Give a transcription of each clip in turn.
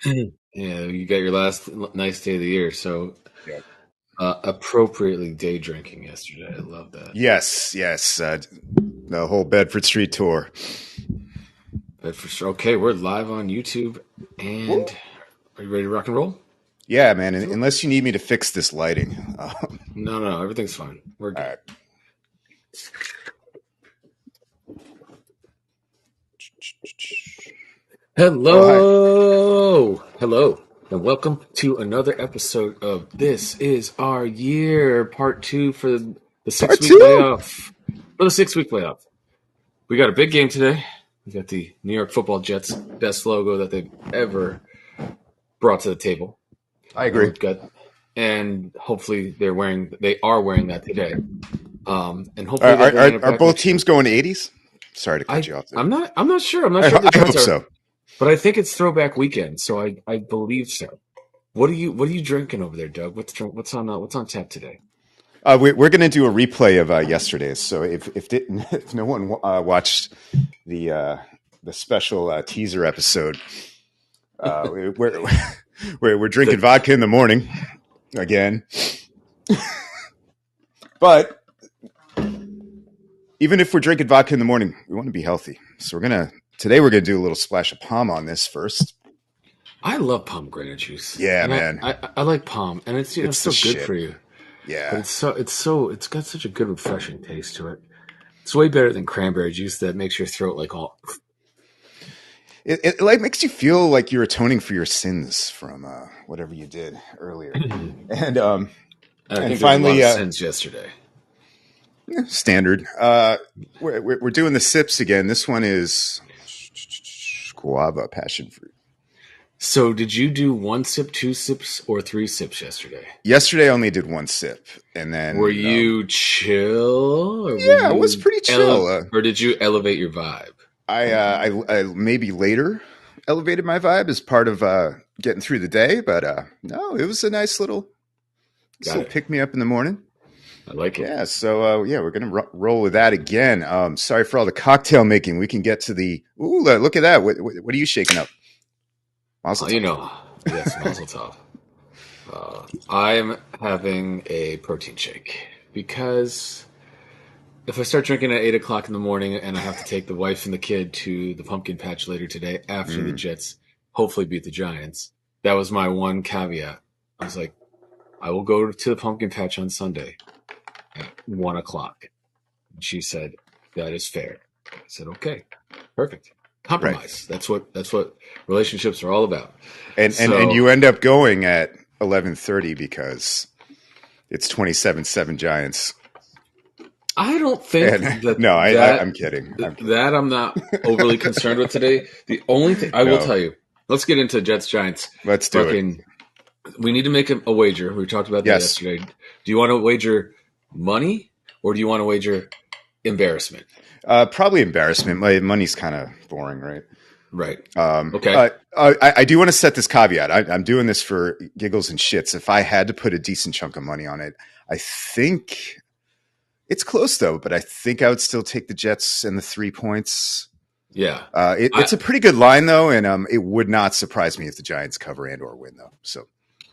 Yeah, you got your last nice day of the year, so Yeah. appropriately day drinking yesterday. I love that. Yes, yes. The whole Bedford Street tour. But for sure, okay, we're live on YouTube, Woo. and are you ready to rock and roll? Yeah, man. Unless you need me to fix this lighting. No, no, everything's fine. We're All good. right. Oh, hi. Hello, and welcome to another episode of This Is Our Year, part two for the Part 6 week two. layoff. For the 6 week layoff, we got a big game today. We got the New York Football Jets best logo that they've ever brought to the table, I and agree. we've got, and hopefully they are wearing that today, and hopefully they're bringing it Are back both next year. teams going 80s? Sorry to cut I you off there. I'm not sure. I'm not sure if the I Jets hope are, so. but I think it's throwback weekend, so I believe so. What are you drinking over there, Doug? What's on tap today? We're going to do a replay of yesterday's. So if no one watched the special teaser episode, we're we're drinking vodka in the morning again. But even if we're drinking vodka in the morning, we want to be healthy. So today we're gonna do a little splash of palm on this first. I love pomegranate juice. Yeah, And man, I like palm, and it's it's the so good shit. for you. But Yeah, it's got such a good refreshing taste to it. It's way better than cranberry juice that makes your throat like all. it like makes you feel like you're atoning for your sins from whatever you did earlier. And I and think there was a lot finally, of sins yesterday. standard. We're doing the sips again. This one is guava passion fruit. So did you do one sip, two sips, or three sips yesterday? Yesterday I only did one sip, and Were then you chill, or were yeah, it was you pretty chill. or did you elevate your vibe? I maybe later elevated my vibe as part of getting through the day, but no, it was a nice little Got it. pick me up in the morning. I like it. Yeah, so yeah, we're gonna roll with that again. Sorry for all the cocktail making. We can get to the ooh, look at that. What are you shaking up? Mazel You tov. know, yes, Mazel Tov. I'm having a protein shake because if I start drinking at 8 o'clock in the morning and I have to take the wife and the kid to the pumpkin patch later today after the Jets hopefully beat the Giants, that was my one caveat. I was like, I will go to the pumpkin patch on Sunday at 1 o'clock. And she said, that is fair. I said, okay, perfect. Compromise. Right. That's what relationships are all about. And you end up going at 11:30 because it's 27-7 Giants. I don't think that. No, I'm kidding. That I'm not overly concerned with today. The only thing I will tell you, let's get into Jets Giants. Let's do it. We need to make a wager. We talked about that yesterday. Do you want to wager money or do you want to wager embarrassment? Probably embarrassment. My money's kind of boring, right? Right. Okay. I do want to set this caveat. I'm doing this for giggles and shits. If I had to put a decent chunk of money on it, I think it's close though. But I think I would still take the Jets and the 3 points. Yeah. It's a pretty good line though, and it would not surprise me if the Giants cover and or win though. So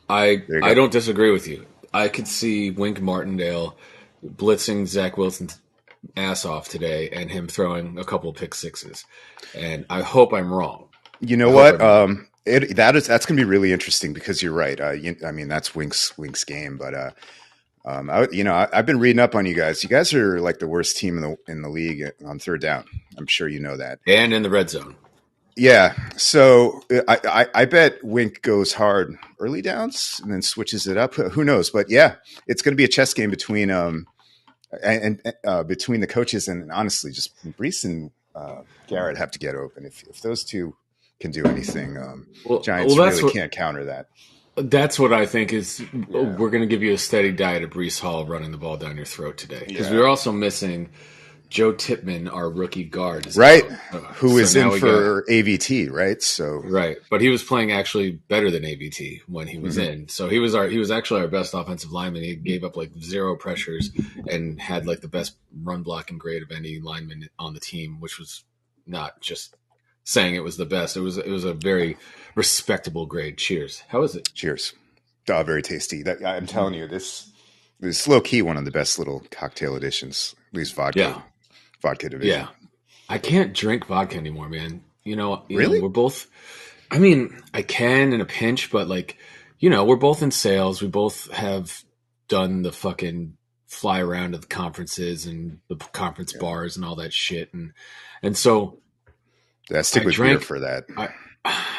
I don't disagree with you. I could see Wink Martindale blitzing Zach Wilson's ass off today and him throwing a couple pick sixes. And I hope I'm wrong. You know what? That's going to be really interesting because you're right. I mean, that's Wink's game, but I've been reading up on you guys. You guys are like the worst team in the league on third down. I'm sure you know that. And in the red zone. Yeah. So I bet Wink goes hard early downs and then switches it up. Who knows? But yeah, it's going to be a chess game between between the coaches, and honestly, just Brees and Garrett have to get open. If those two can do anything, Giants really can't counter that. That's what I think is we're going to give you a steady diet of Brees Hall running the ball down your throat today. Because we're also missing Joe Tippmann, our rookie guard. Right. Who is in for AVT, right? So right. But he was playing actually better than AVT when he was in. So he was actually our best offensive lineman. He gave up like 0 pressures and had like the best run blocking grade of any lineman on the team, which was not just saying it was the best. It was a very respectable grade. Cheers. How is it? Cheers. Oh, very tasty. I'm telling you, this low key one of the best little cocktail additions. At least vodka division. Yeah. I can't drink vodka anymore, man. Really? We're both. I mean, I can in a pinch, but like, we're both in sales. We both have done the fucking fly around to the conferences and the conference bars and all that shit, and so stick with beer for that.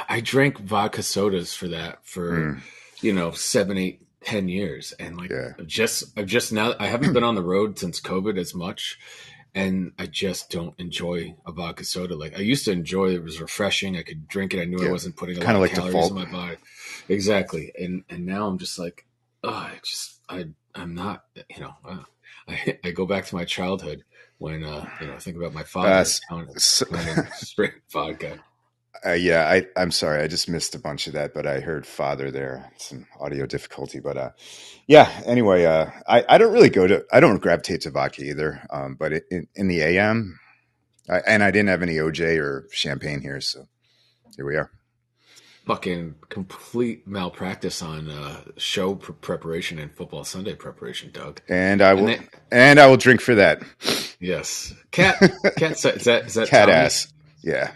I drank vodka sodas for that for 7, 8, 10 years, and like I've just now I haven't been on the road since COVID as much. And I just don't enjoy a vodka soda. Like I used to enjoy it. It was refreshing. I could drink it. I knew I wasn't putting a lot of calories in my body. Exactly. And now I'm just like, I'm not, I go back to my childhood when, I think about my father straight vodka. I'm sorry. I just missed a bunch of that, but I heard father there. Some audio difficulty, but anyway, I don't really I don't gravitate to vodka either. But in the AM, I didn't have any OJ or champagne here, so here we are. Fucking complete malpractice on show preparation and football Sunday preparation, Doug. And I will drink for that. Yes, cat. Is that cat Tommy? Ass? Yeah.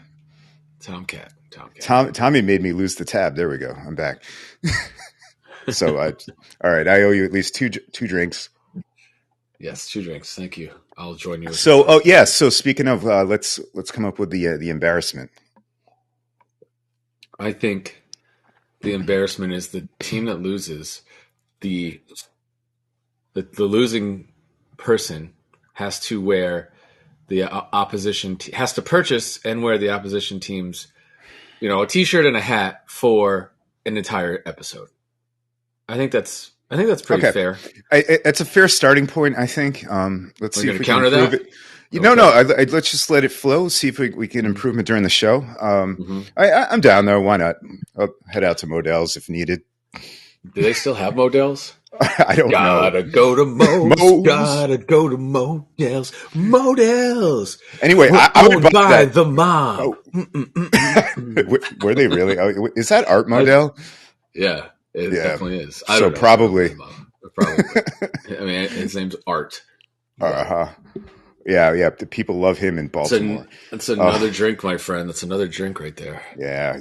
Tomcat. Tommy made me lose the tab. There we go. I'm back. So, all right. I owe you at least two drinks. Yes, 2 drinks. Thank you. I'll join you. So, So speaking of, let's come up with the embarrassment. I think the embarrassment is the team that loses. The losing person has to wear the opposition has to purchase and wear the opposition team's, a T-shirt and a hat for an entire episode. I think that's pretty fair. It's a fair starting point, I think. Let's see if we counter can improve it. No. Let's just let it flow. See if we can improve it during the show. I'm down though. Why not? I'll head out to Modell's if needed. Do they still have Modell's? I don't know. Gotta go to Mo's. Gotta go to Modell's. Modell's. Anyway, I would buy the mob. Were they really? Oh, is that Art Modell? Yeah, it definitely is. So probably. I mean, his name's Art. Yeah. The people love him in Baltimore. That's another drink, my friend. That's another drink right there. Yeah,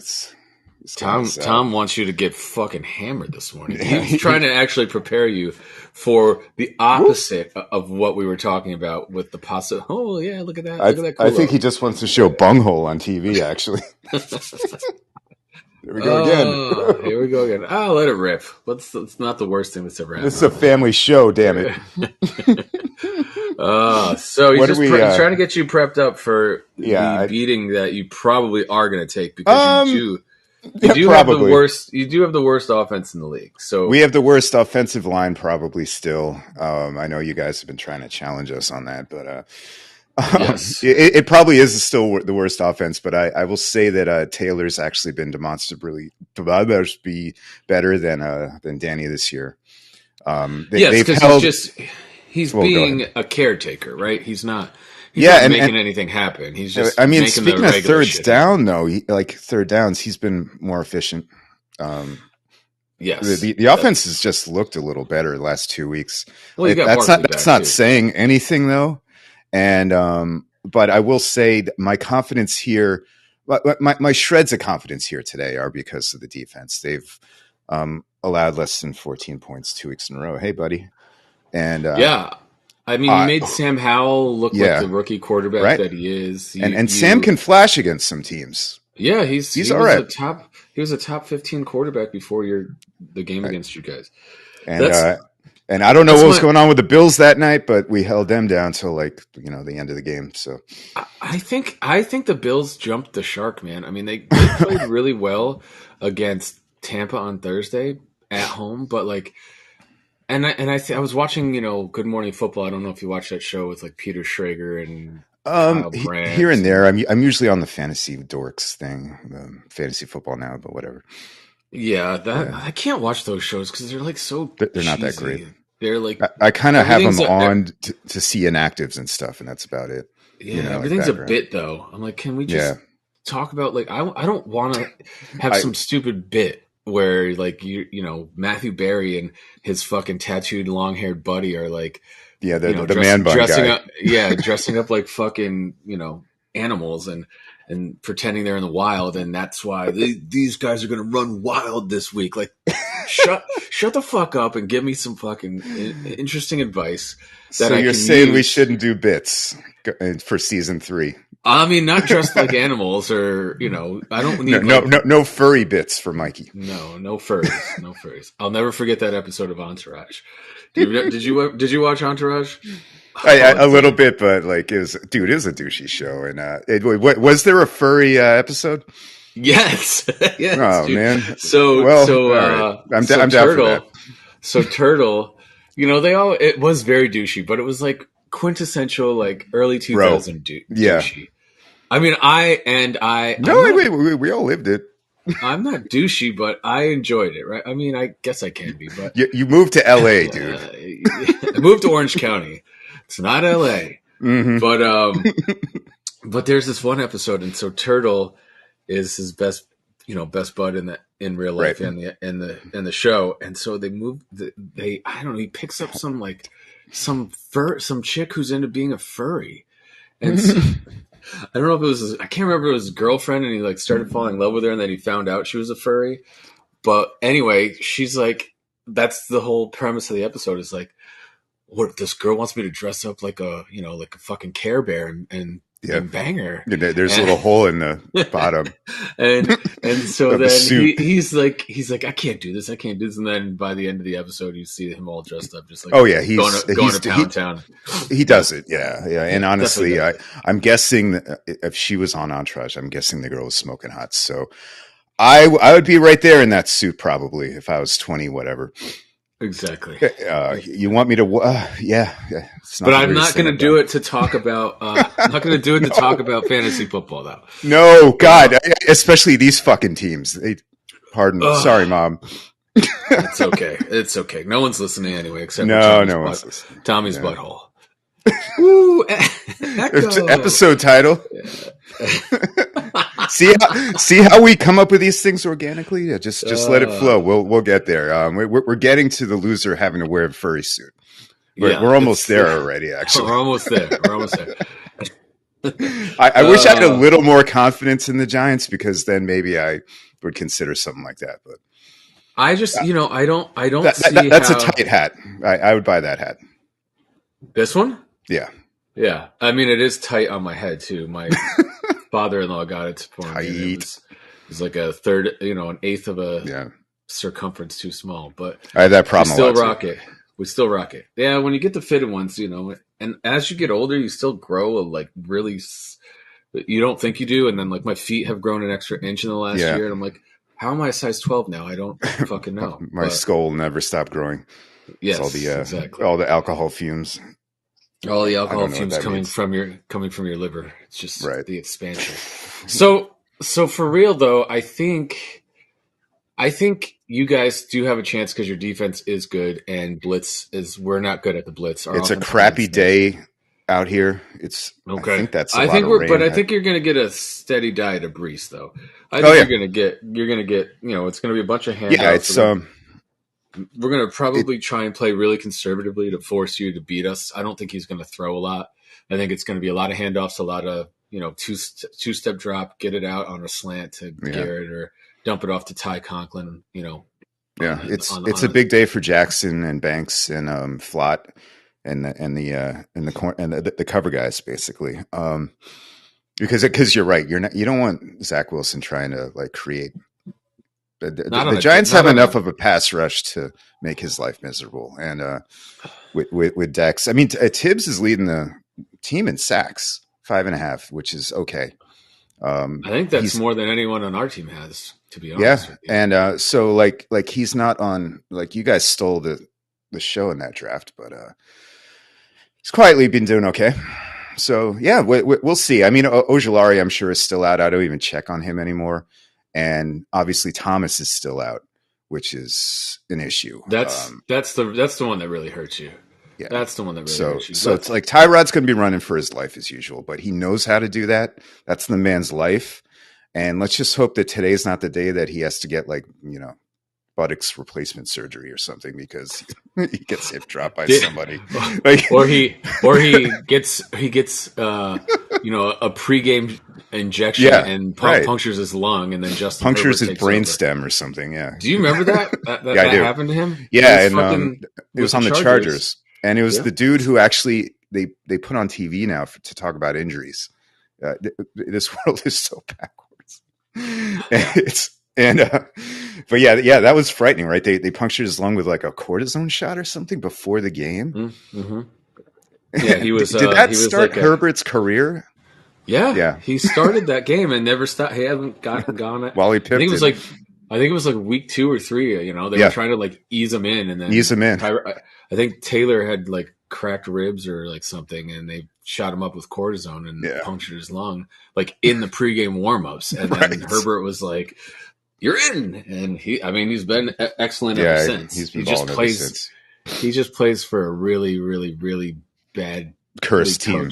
Tom wants you to get fucking hammered this morning. He's trying to actually prepare you for the opposite of what we were talking about with the pasta. Oh yeah, look at that! Look at that. I think he just wants to show bunghole on TV. Actually, there we go again. Here we go again. Oh, let it rip. It's not the worst thing that's ever happened. This is a family show. Damn it. So he's trying to get you prepped up for the beating that you probably are going to take because you do have the worst. You do have the worst offense in the league. So we have the worst offensive line, probably still. I know you guys have been trying to challenge us on that, but yes. it probably is still the worst offense. But I will say that Taylor's actually been demonstrably better than Danny this year. He's being a caretaker, right? He's not. He's not making anything happen. He's just. I mean, speaking of thirds down, though, third downs, he's been more efficient. Yes, the offense has just looked a little better the last 2 weeks. Well, that's not saying anything though, and but I will say that my confidence here, my shreds of confidence here today are because of the defense. They've allowed less than 14 points 2 weeks in a row. Hey, buddy, and I mean, you made Sam Howell look like the rookie quarterback that he is. And Sam can flash against some teams. Yeah, he's all right. He was a top 15 quarterback before the game against you guys. And I don't know what was going on with the Bills that night, but we held them down till the end of the game. So I think the Bills jumped the shark, man. I mean, they played really well against Tampa on Thursday at home, but like. And I was watching, Good Morning Football. I don't know if you watch that show with like Peter Schrager and Kyle Brandt. Here and there. I'm usually on the fantasy dorks thing, fantasy football now, but whatever. Yeah, I can't watch those shows because they're like so. They're cheesy. not that great. They're like I kind of have them on to see inactives and stuff, and that's about it. Yeah, everything's a bit though. I'm like, can we just talk about like I don't want to have I some stupid bit where like you know Matthew Berry and his fucking tattooed long haired buddy are like yeah, you know the man bun dressing guy. up dressing up like fucking you know animals and pretending they're in the wild and that's why these guys are gonna run wild this week. Like shut the fuck up and give me some fucking interesting advice that So I you're can saying we use. shouldn't do bits for season 3? I mean, not dressed like animals, or you know, I don't No, need no, like no, no furry bits for Mikey. no furries, no furries. I'll never forget that episode of Entourage. Did you watch Entourage? Oh, A little dude, bit, but like it was a douchey show. And was there a furry episode? yes, yes, Oh dude. man. So Well, so all right. so I'm down for that. Turtle. You know, it was very douchey, but it was like quintessential like early Bro. 2000 Yeah. douchey. I mean, No, we all lived it. I'm not douchey, but I enjoyed it, right? I mean, I guess I can be, but You moved to LA, dude. I moved to Orange County. It's not LA, Hmm. but there's this one episode, and so Turtle is his best, you know, best bud in real life Right. and the show, and so they I don't know, he picks up some chick who's into being a furry, and so, I don't know if it was I can't remember if it was his girlfriend, and he like started falling in love with her, and then he found out she was a furry. But anyway, she's like, that's the whole premise of the episode is like, what this girl wants me to dress up like a, you know, like a fucking Care Bear Yeah. and bang her. There's a little hole in the bottom and so of the then suit. he's like, I can't do this. And then by the end of the episode, you see him all dressed up, just like, Oh yeah, going to Pound Town. he does it. Yeah, yeah. And honestly, Definitely. I'm guessing that if she was on Entourage, I'm guessing the girl was smoking hot. So I would be right there in that suit probably if I was 20, whatever. Exactly. You want me to? Yeah. It's not But the I'm weirdest not thing going to I've do done. it to talk about. I'm not going to do it to talk about fantasy football, though. No, God, especially these fucking teams. Pardon. Ugh. Sorry, Mom. It's okay. It's okay. No one's listening anyway, except for No one's listening. Tommy's Yeah. butthole. Woo! Echo. Episode title. See how we come up with these things organically? Yeah, just let it flow. We'll get there. We're getting to the loser having to wear a furry suit. We're almost there already. Actually, we're almost there. I wish I had a little more confidence in the Giants because then maybe I would consider something like that. But I just, you know, I don't see that's how... a tight hat. I would buy that hat. This one? Yeah. Yeah. I mean, it is tight on my head too. My father-in-law got it for me. And it was like a third, you know, an eighth of a circumference too small. But I had that problem. We still rock it. Yeah, when you get the fitted ones, you know, and as you get older, you still grow like really. You don't think you do, and then like my feet have grown an extra inch in the last year, and I'm like, how am I a size 12 now? I don't fucking know. My skull will never stop growing. Yes, exactly. All the alcohol fumes. All the alcohol fumes coming from your liver. It's just the expansion. So for real though, I think you guys do have a chance because your defense is good and we're not good at the blitz. It's a crappy day out here. It's okay. I think that's I think you're going to get a steady diet of Brees though. I think you're going to get, you know, it's going to be a bunch of handouts. Yeah, it's we're going to probably try and play really conservatively to force you to beat us. I don't think he's going to throw a lot. I think it's going to be a lot of handoffs, a lot of, you know, two-step drop, get it out on a slant to Garrett or dump it off to Ty Conklin, you know. Yeah, it's a big day for Jackson and Banks and Flott and the cover guys basically. Because you're right, you don't want Zach Wilson trying to like create. The Giants have enough of a pass rush to make his life miserable, and with Dex, I mean Tibbs is leading the team in sacks, 5.5, which is okay. I think that's more than anyone on our team has, to be honest. Yeah, and so like he's not on. Like you guys stole the show in that draft, but he's quietly been doing okay. So yeah, we'll see. I mean, Ojulari, I'm sure is still out. I don't even check on him anymore. And obviously Thomas is still out, which is an issue. That's the one that really hurts you. Yeah, that's the one that really hurts you. So it's like Tyrod's going to be running for his life as usual, but he knows how to do that. That's the man's life. And let's just hope that today's not the day that he has to get like, buttocks replacement surgery or something because he gets hip dropped by somebody. Like, or he gets a pregame injection and punctures his lung, and then Justin punctures Herbert his brainstem or something. Yeah. Do you remember that? That happened to him? Yeah, and it was on the Chargers, and it was the dude who actually they put on TV now to talk about injuries. This world is so backwards. But yeah, that was frightening, right? They punctured his lung with like a cortisone shot or something before the game. Mm-hmm. Yeah, he was. Did that start Herbert's career? Yeah. He started that game and never stopped. He hasn't gone it. While he picked I think it was like week 2 or 3. They were trying to like ease him in, and then ease him in. I think Taylor had like cracked ribs or like something, and they shot him up with cortisone and punctured his lung like in the pregame warmups, and then Herbert was like, "You're in," and he's been excellent ever since. He just plays for a really, really, really bad cursed team.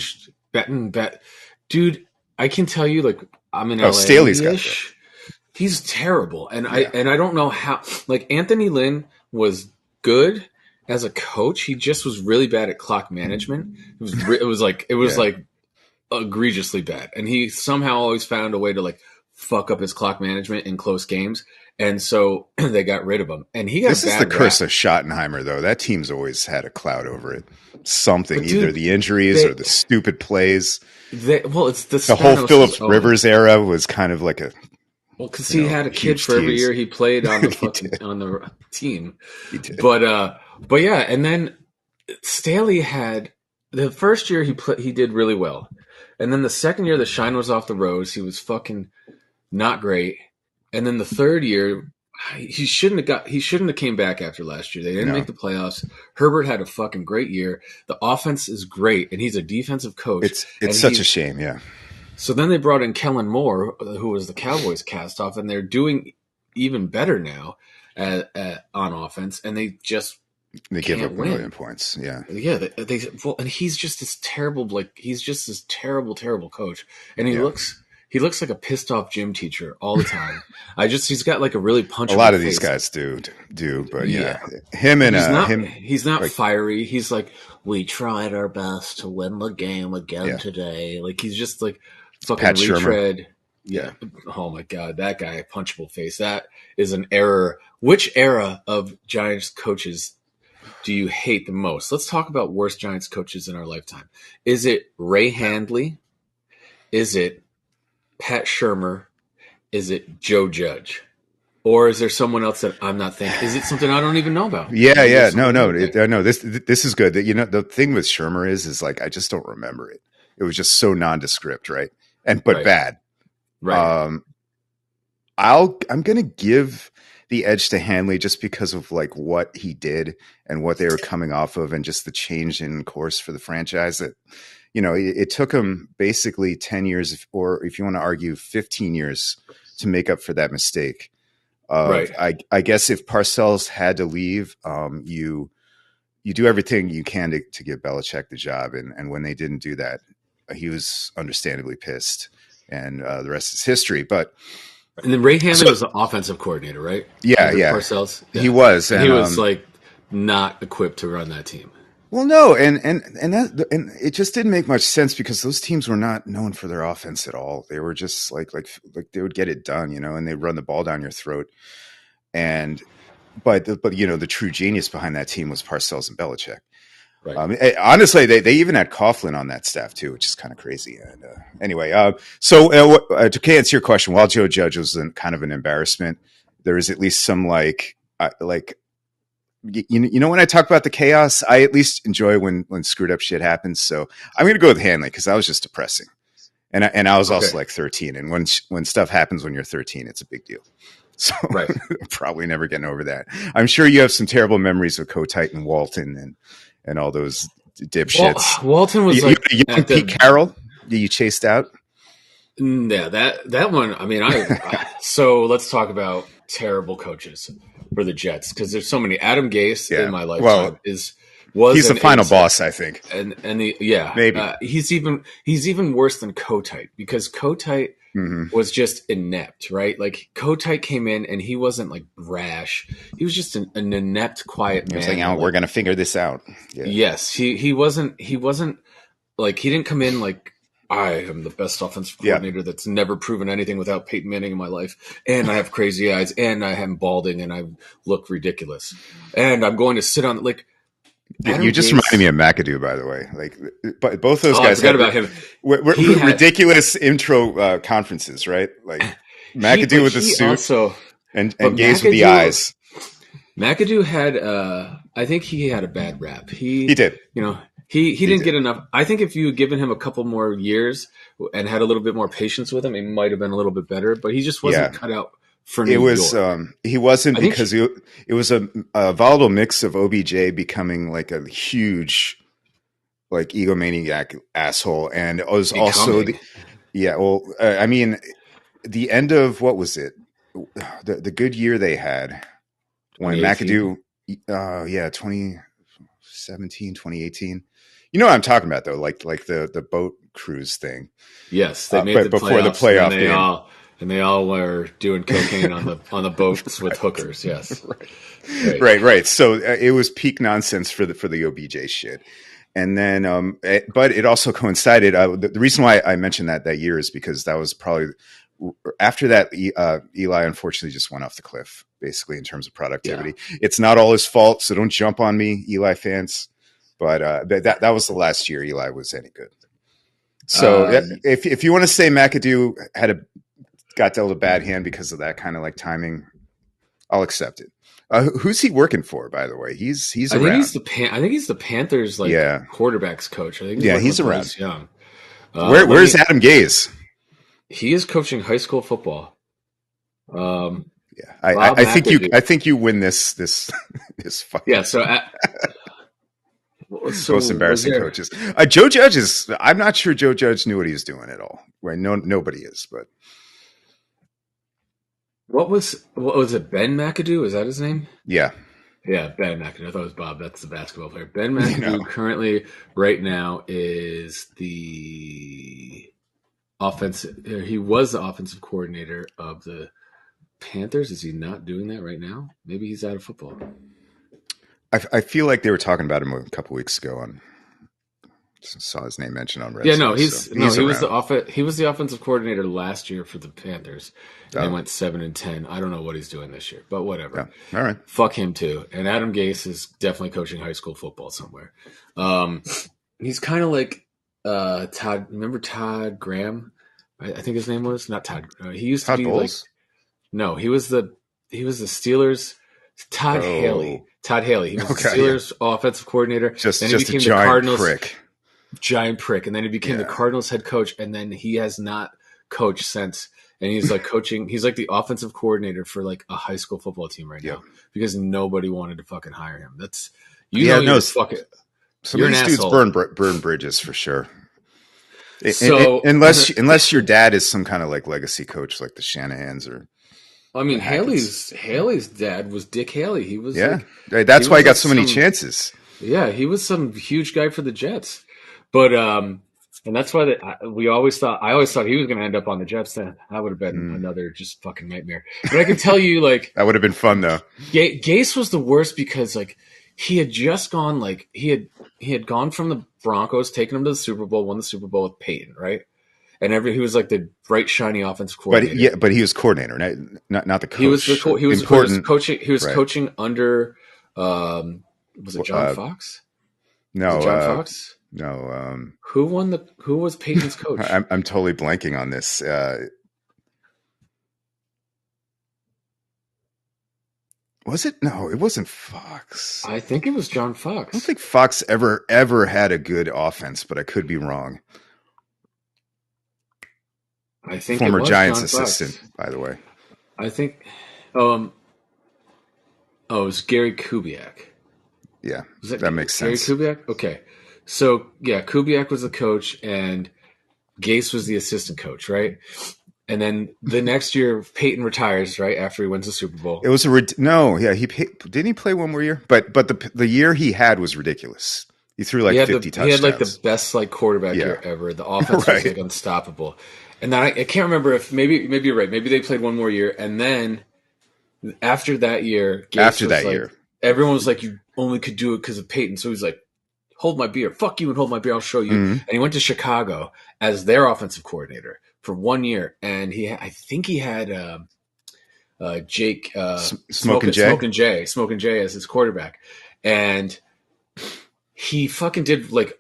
Dude, I can tell you, like, I'm in LA. Staley's got that. He's terrible, and I don't know how. Like, Anthony Lynn was good as a coach. He just was really bad at clock management. It was like egregiously bad, and he somehow always found a way to like fuck up his clock management in close games, and so they got rid of him. And he got this is the curse of Schottenheimer, though. That team's always had a cloud over it. Something, either the injuries or the stupid plays. It's the whole Phillips Rivers era was kind of like a. Well, because he had a kid for every year he played on the on the team. He did. But yeah, and then Staley had the first year he did really well, and then the second year the shine was off the rose. He was fucking not great, and then the third year he shouldn't have came back after last year. They didn't make the playoffs. Herbert had a fucking great year. The offense is great, and he's a defensive coach. It's such a shame, yeah. So then they brought in Kellen Moore, who was the Cowboys cast-off, and they're doing even better now on offense, and they give up 1 million points, yeah. Yeah, and he's just this terrible, terrible coach, and he looks like a pissed off gym teacher all the time. He's got like a really punchable. A lot of face. These guys do, but him and he's not fiery. He's like, we tried our best to win the game again today. Like he's just like fucking Pat retread. Shermer. Yeah. Oh my God, that guy, punchable face. That is an error. Which era of Giants coaches do you hate the most? Let's talk about worst Giants coaches in our lifetime. Is it Ray Handley? Is it Pat Shermer? Is it Joe Judge? Or is there someone else that I'm not thinking? Is it something I don't even know about? Yeah. No. This is good. The thing with Shermer is like I just don't remember it. It was just so nondescript, right? But bad. Right. I'm gonna give the edge to Handley just because of like what he did and what they were coming off of, and just the change in course for the franchise. That it took him basically 10 years, or if you want to argue 15 years, to make up for that mistake. I guess if Parcells had to leave, you do everything you can to give Belichick the job, and when they didn't do that, he was understandably pissed, and the rest is history. But and then Ray Handley was the offensive coordinator, right? Yeah. Parcells, he was, and he was like not equipped to run that team. Well, no, and it just didn't make much sense because those teams were not known for their offense at all. They were just like they would get it done, and they'd run the ball down your throat. But the true genius behind that team was Parcells and Belichick. Right. Honestly, they even had Coughlin on that staff too, which is kind of crazy. And anyway, to answer your question, while Joe Judge was kind of an embarrassment, there is at least some when I talk about the chaos, I at least enjoy when screwed up shit happens. So I'm going to go with Handley because that was just depressing. And I was also like 13. And when stuff happens when you're 13, it's a big deal. So probably never getting over that. I'm sure you have some terrible memories of Kotite and Walton and all those dipshits. Walton was young Pete Carroll that you chased out. Yeah, that one. I mean, so let's talk about terrible coaches for the Jets, because there's so many. Adam Gase in my lifetime he's the final boss, I think, and maybe he's even worse than Kotite, because Kotite Hmm. was just inept, right? Like Kotite came in and he wasn't like brash. He was just an inept, quiet It was man. like, oh, we're going to figure this out. Yeah. Yes, he wasn't like he didn't come in like I am the best offensive Yeah. coordinator that's never proven anything without Peyton Manning in my life, and I have crazy eyes, and I am balding, and I look ridiculous, and I'm going to sit on like. Adam You just Gase, reminded me of McAdoo, by the way. Like, but both those I guys forgot had about him. He had ridiculous intro conferences, right? Like McAdoo with the suit also, and Gase with the eyes. McAdoo had, I think he had a bad rap. He did. You know, he didn't get enough. I think if you had given him a couple more years and had a little bit more patience with him, he might have been a little bit better. But he just wasn't cut out for New York. He wasn't because it was a volatile mix of OBJ becoming like a huge, like egomaniac asshole, and it was also I mean, the end of what was it? The good year they had when McAdoo, 2017, 2018. You know what I'm talking about though, like the boat cruise thing. Yes, they made before the playoff game. And they all were doing cocaine on the boats with hookers. Yes, right. So it was peak nonsense for the OBJ shit, and then but it also coincided. The reason why I mentioned that year is because that was probably after that. Eli unfortunately just went off the cliff, basically in terms of productivity. Yeah. It's not all his fault, so don't jump on me, Eli fans. But that was the last year Eli was any good. So if you want to say McAdoo got dealt a bad hand because of that kind of like timing, I'll accept it. Who's he working for, by the way? He's around. I think he's the Panthers quarterbacks coach. I think he's around. Young. Where's Adam Gase? He is coaching high school football. I think you win this fight. Yeah. So most embarrassing coaches. Joe Judge is. I'm not sure Joe Judge knew what he was doing at all. Right? No, nobody is. But what was it? Ben McAdoo? Is that his name? Yeah, Ben McAdoo. I thought it was Bob. That's the basketball player. Ben McAdoo currently, right now, is the offensive. He was the offensive coordinator of the Panthers. Is he not doing that right now? Maybe he's out of football. I feel like they were talking about him a couple weeks ago saw his name mentioned on Red. Yeah, no, he was the offensive coordinator last year for the Panthers. They went 7-10. I don't know what he's doing this year, but whatever. Yeah. All right. Fuck him too. And Adam Gase is definitely coaching high school football somewhere. He's kind of like Todd. Remember Todd Graham? I think his name was not Todd. He used to be Bowles? No, he was the Steelers. Todd Haley. Todd Haley. He was the Steelers offensive coordinator. Just a giant prick. Giant prick. And then he became the Cardinals head coach, and then he has not coached since. And he's like coaching. He's like the offensive coordinator for like a high school football team right now because nobody wanted to fucking hire him. That's fuck it. Some of these dudes burn bridges for sure. So unless your dad is some kind of like legacy coach like the Shanahans or. I mean, Haley's dad was Dick Haley. He was that's why he got so many chances. Yeah, he was some huge guy for the Jets, but and that's why I always thought he was going to end up on the Jets. Then that would have been another just fucking nightmare. But I can tell you, like that would have been fun though. Gase was the worst because like he had just gone like he had gone from the Broncos, taken him to the Super Bowl, won the Super Bowl with Peyton, right? And he was like the bright, shiny offensive coordinator. But he was coordinator, not the coach. He was coaching. He was coaching under. Was it John Fox? No, John Fox. No. Who was Peyton's coach? I'm totally blanking on this. Was it? No, it wasn't Fox. I think it was John Fox. I don't think Fox ever had a good offense, but I could be wrong. I think former Giants assistant, by the way. I think, it was Gary Kubiak. Yeah, that makes sense. Gary Kubiak? Okay. So, yeah, Kubiak was the coach, and Gase was the assistant coach, right? And then the next year, Peyton retires, right, after he wins the Super Bowl. It was didn't he play one more year? But the year he had was ridiculous. He threw like 50 touchdowns. He had like the best like quarterback year ever. The offense was like unstoppable. And then I can't remember if maybe you're right. Maybe they played one more year, and then after that year, Gase After was that like, year. everyone was like, you only could do it because of Peyton. So he's like, hold my beer, fuck you, and hold my beer. I'll show you. Mhm. And he went to Chicago as their offensive coordinator for 1 year, and I think he had Jake Smoking Jay? Smoking Jay as his quarterback, and he fucking did like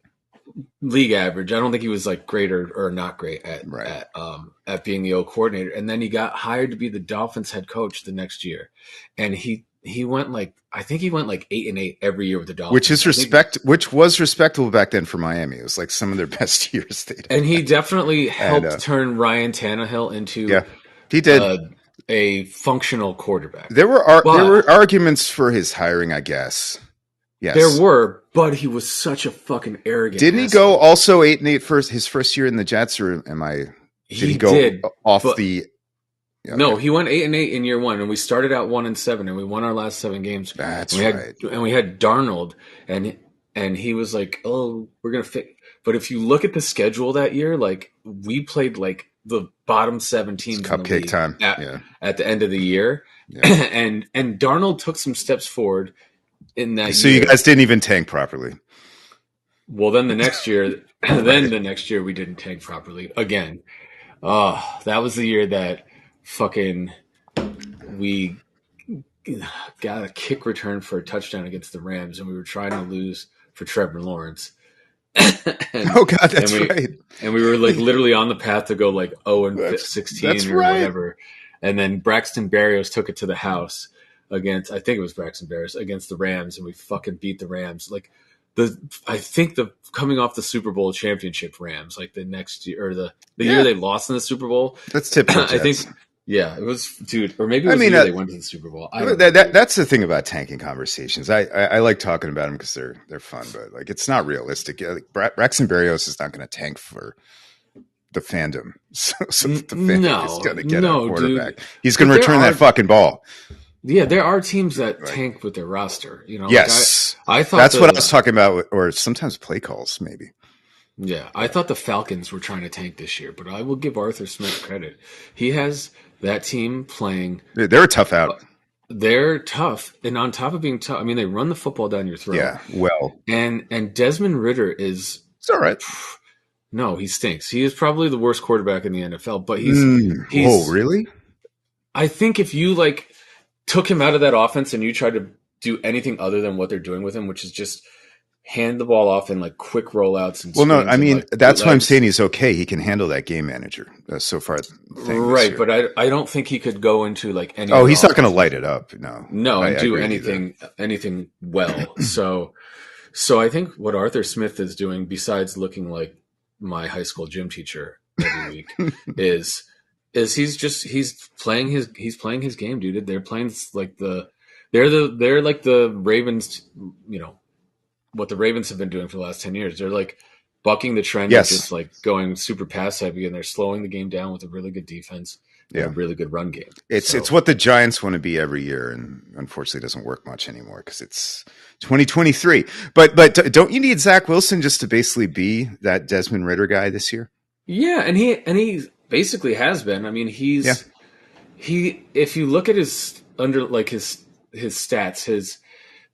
league average. I don't think he was like great or not great Right. at being the O coordinator. And then he got hired to be the Dolphins head coach the next year, and he went like I think he went like 8-8 every year with the Dolphins, which was respectable back then for Miami. It was like some of their best years they'd and he definitely And, helped turn Ryan Tannehill into yeah, he did. A functional quarterback. There were arguments for his hiring, I guess. Yes, there were, but he was such a fucking arrogant. Didn't he go also 8-8 his first year in the Jets, or am I? Did he go off the? Okay. No, he went 8-8 in year one, and we started out 1-7, and we won our last 7 games. That's right. And we had Darnold, and he was like, "Oh, we're gonna fit." But if you look at the schedule that year, like we played like the bottom 7 teams in the league time at the end of the year, and Darnold took some steps forward in that. So year. You guys didn't even tank properly. Well, then the next year, we didn't tank properly again. That was the year that fucking we got a kick return for a touchdown against the Rams, and we were trying to lose for Trevor Lawrence. Oh God, that's right. And we were like literally on the path to go like 0-16 or whatever. And then Braxton Berrios took it to the house against, I think it was Braxton Berrios against the Rams, and we fucking beat the Rams. Like I think the coming off the Super Bowl championship Rams, like the next year or the year they lost in the Super Bowl. That's typical. I think. Yeah, it was, dude, or maybe it was the year they went to the Super Bowl. That's the thing about tanking conversations. I like talking about them because they're fun, but like it's not realistic. Like, Braxton Berrios is not going to tank for the fandom, so the fandom is going to get a quarterback. Dude. He's going to return that fucking ball. Yeah, there are teams that tank with their roster. You know, yes, like I thought that's what I was talking about, or sometimes play calls, maybe. Yeah, I thought the Falcons were trying to tank this year, but I will give Arthur Smith credit. He has that team playing. They're a tough out. They're tough, and on top of being tough, I mean, they run the football down your throat. Yeah, well, and Desmond Ridder is. It's all right. No, he stinks. He is probably the worst quarterback in the NFL, but he's. Oh, really? I think if you like took him out of that offense and you tried to do anything other than what they're doing with him, which is just hand the ball off in like quick rollouts and I mean like that's why I'm saying he's okay. He can handle that game manager so far. Right, but I don't think he could go into like any. Oh, he's not going to light it up. No, and do anything well. So I think what Arthur Smith is doing, besides looking like my high school gym teacher every week, is he's playing his game, dude. They're playing like they're like the Ravens, you know. What the Ravens have been doing for the last 10 years. They're like bucking the trend of just like going super pass heavy, and they're slowing the game down with a really good defense and a really good run game. It's what the Giants want to be every year, and unfortunately it doesn't work much anymore because it's 2023. But don't you need Zach Wilson just to basically be that Desmond Ridder guy this year? Yeah, and he basically has been. I mean, he if you look at his stats,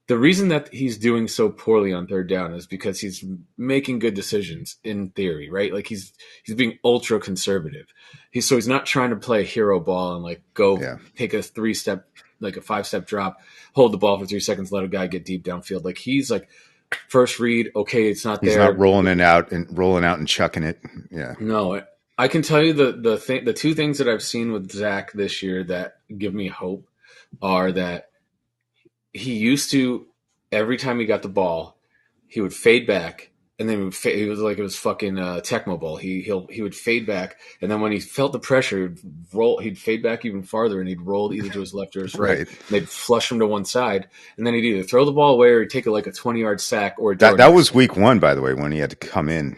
the reason that he's doing so poorly on third down is because he's making good decisions in theory, right? Like he's being ultra conservative. He's not trying to play hero ball and like go take a 3-step, like a 5-step drop, hold the ball for 3 seconds, let a guy get deep downfield. Like he's like first read, okay, it's not there. He's not rolling out and chucking it. Yeah. No, I can tell you the 2 things that I've seen with Zach this year that give me hope are that he used to, every time he got the ball, he would fade back, and then he was like it was fucking Tecmo Bowl. He would fade back, and then when he felt the pressure, he'd fade back even farther, and he'd roll either to his left or his right. And they'd flush him to one side, and then he'd either throw the ball away or he'd take a 20-yard sack. Or that was week 1, by the way, when he had to come in.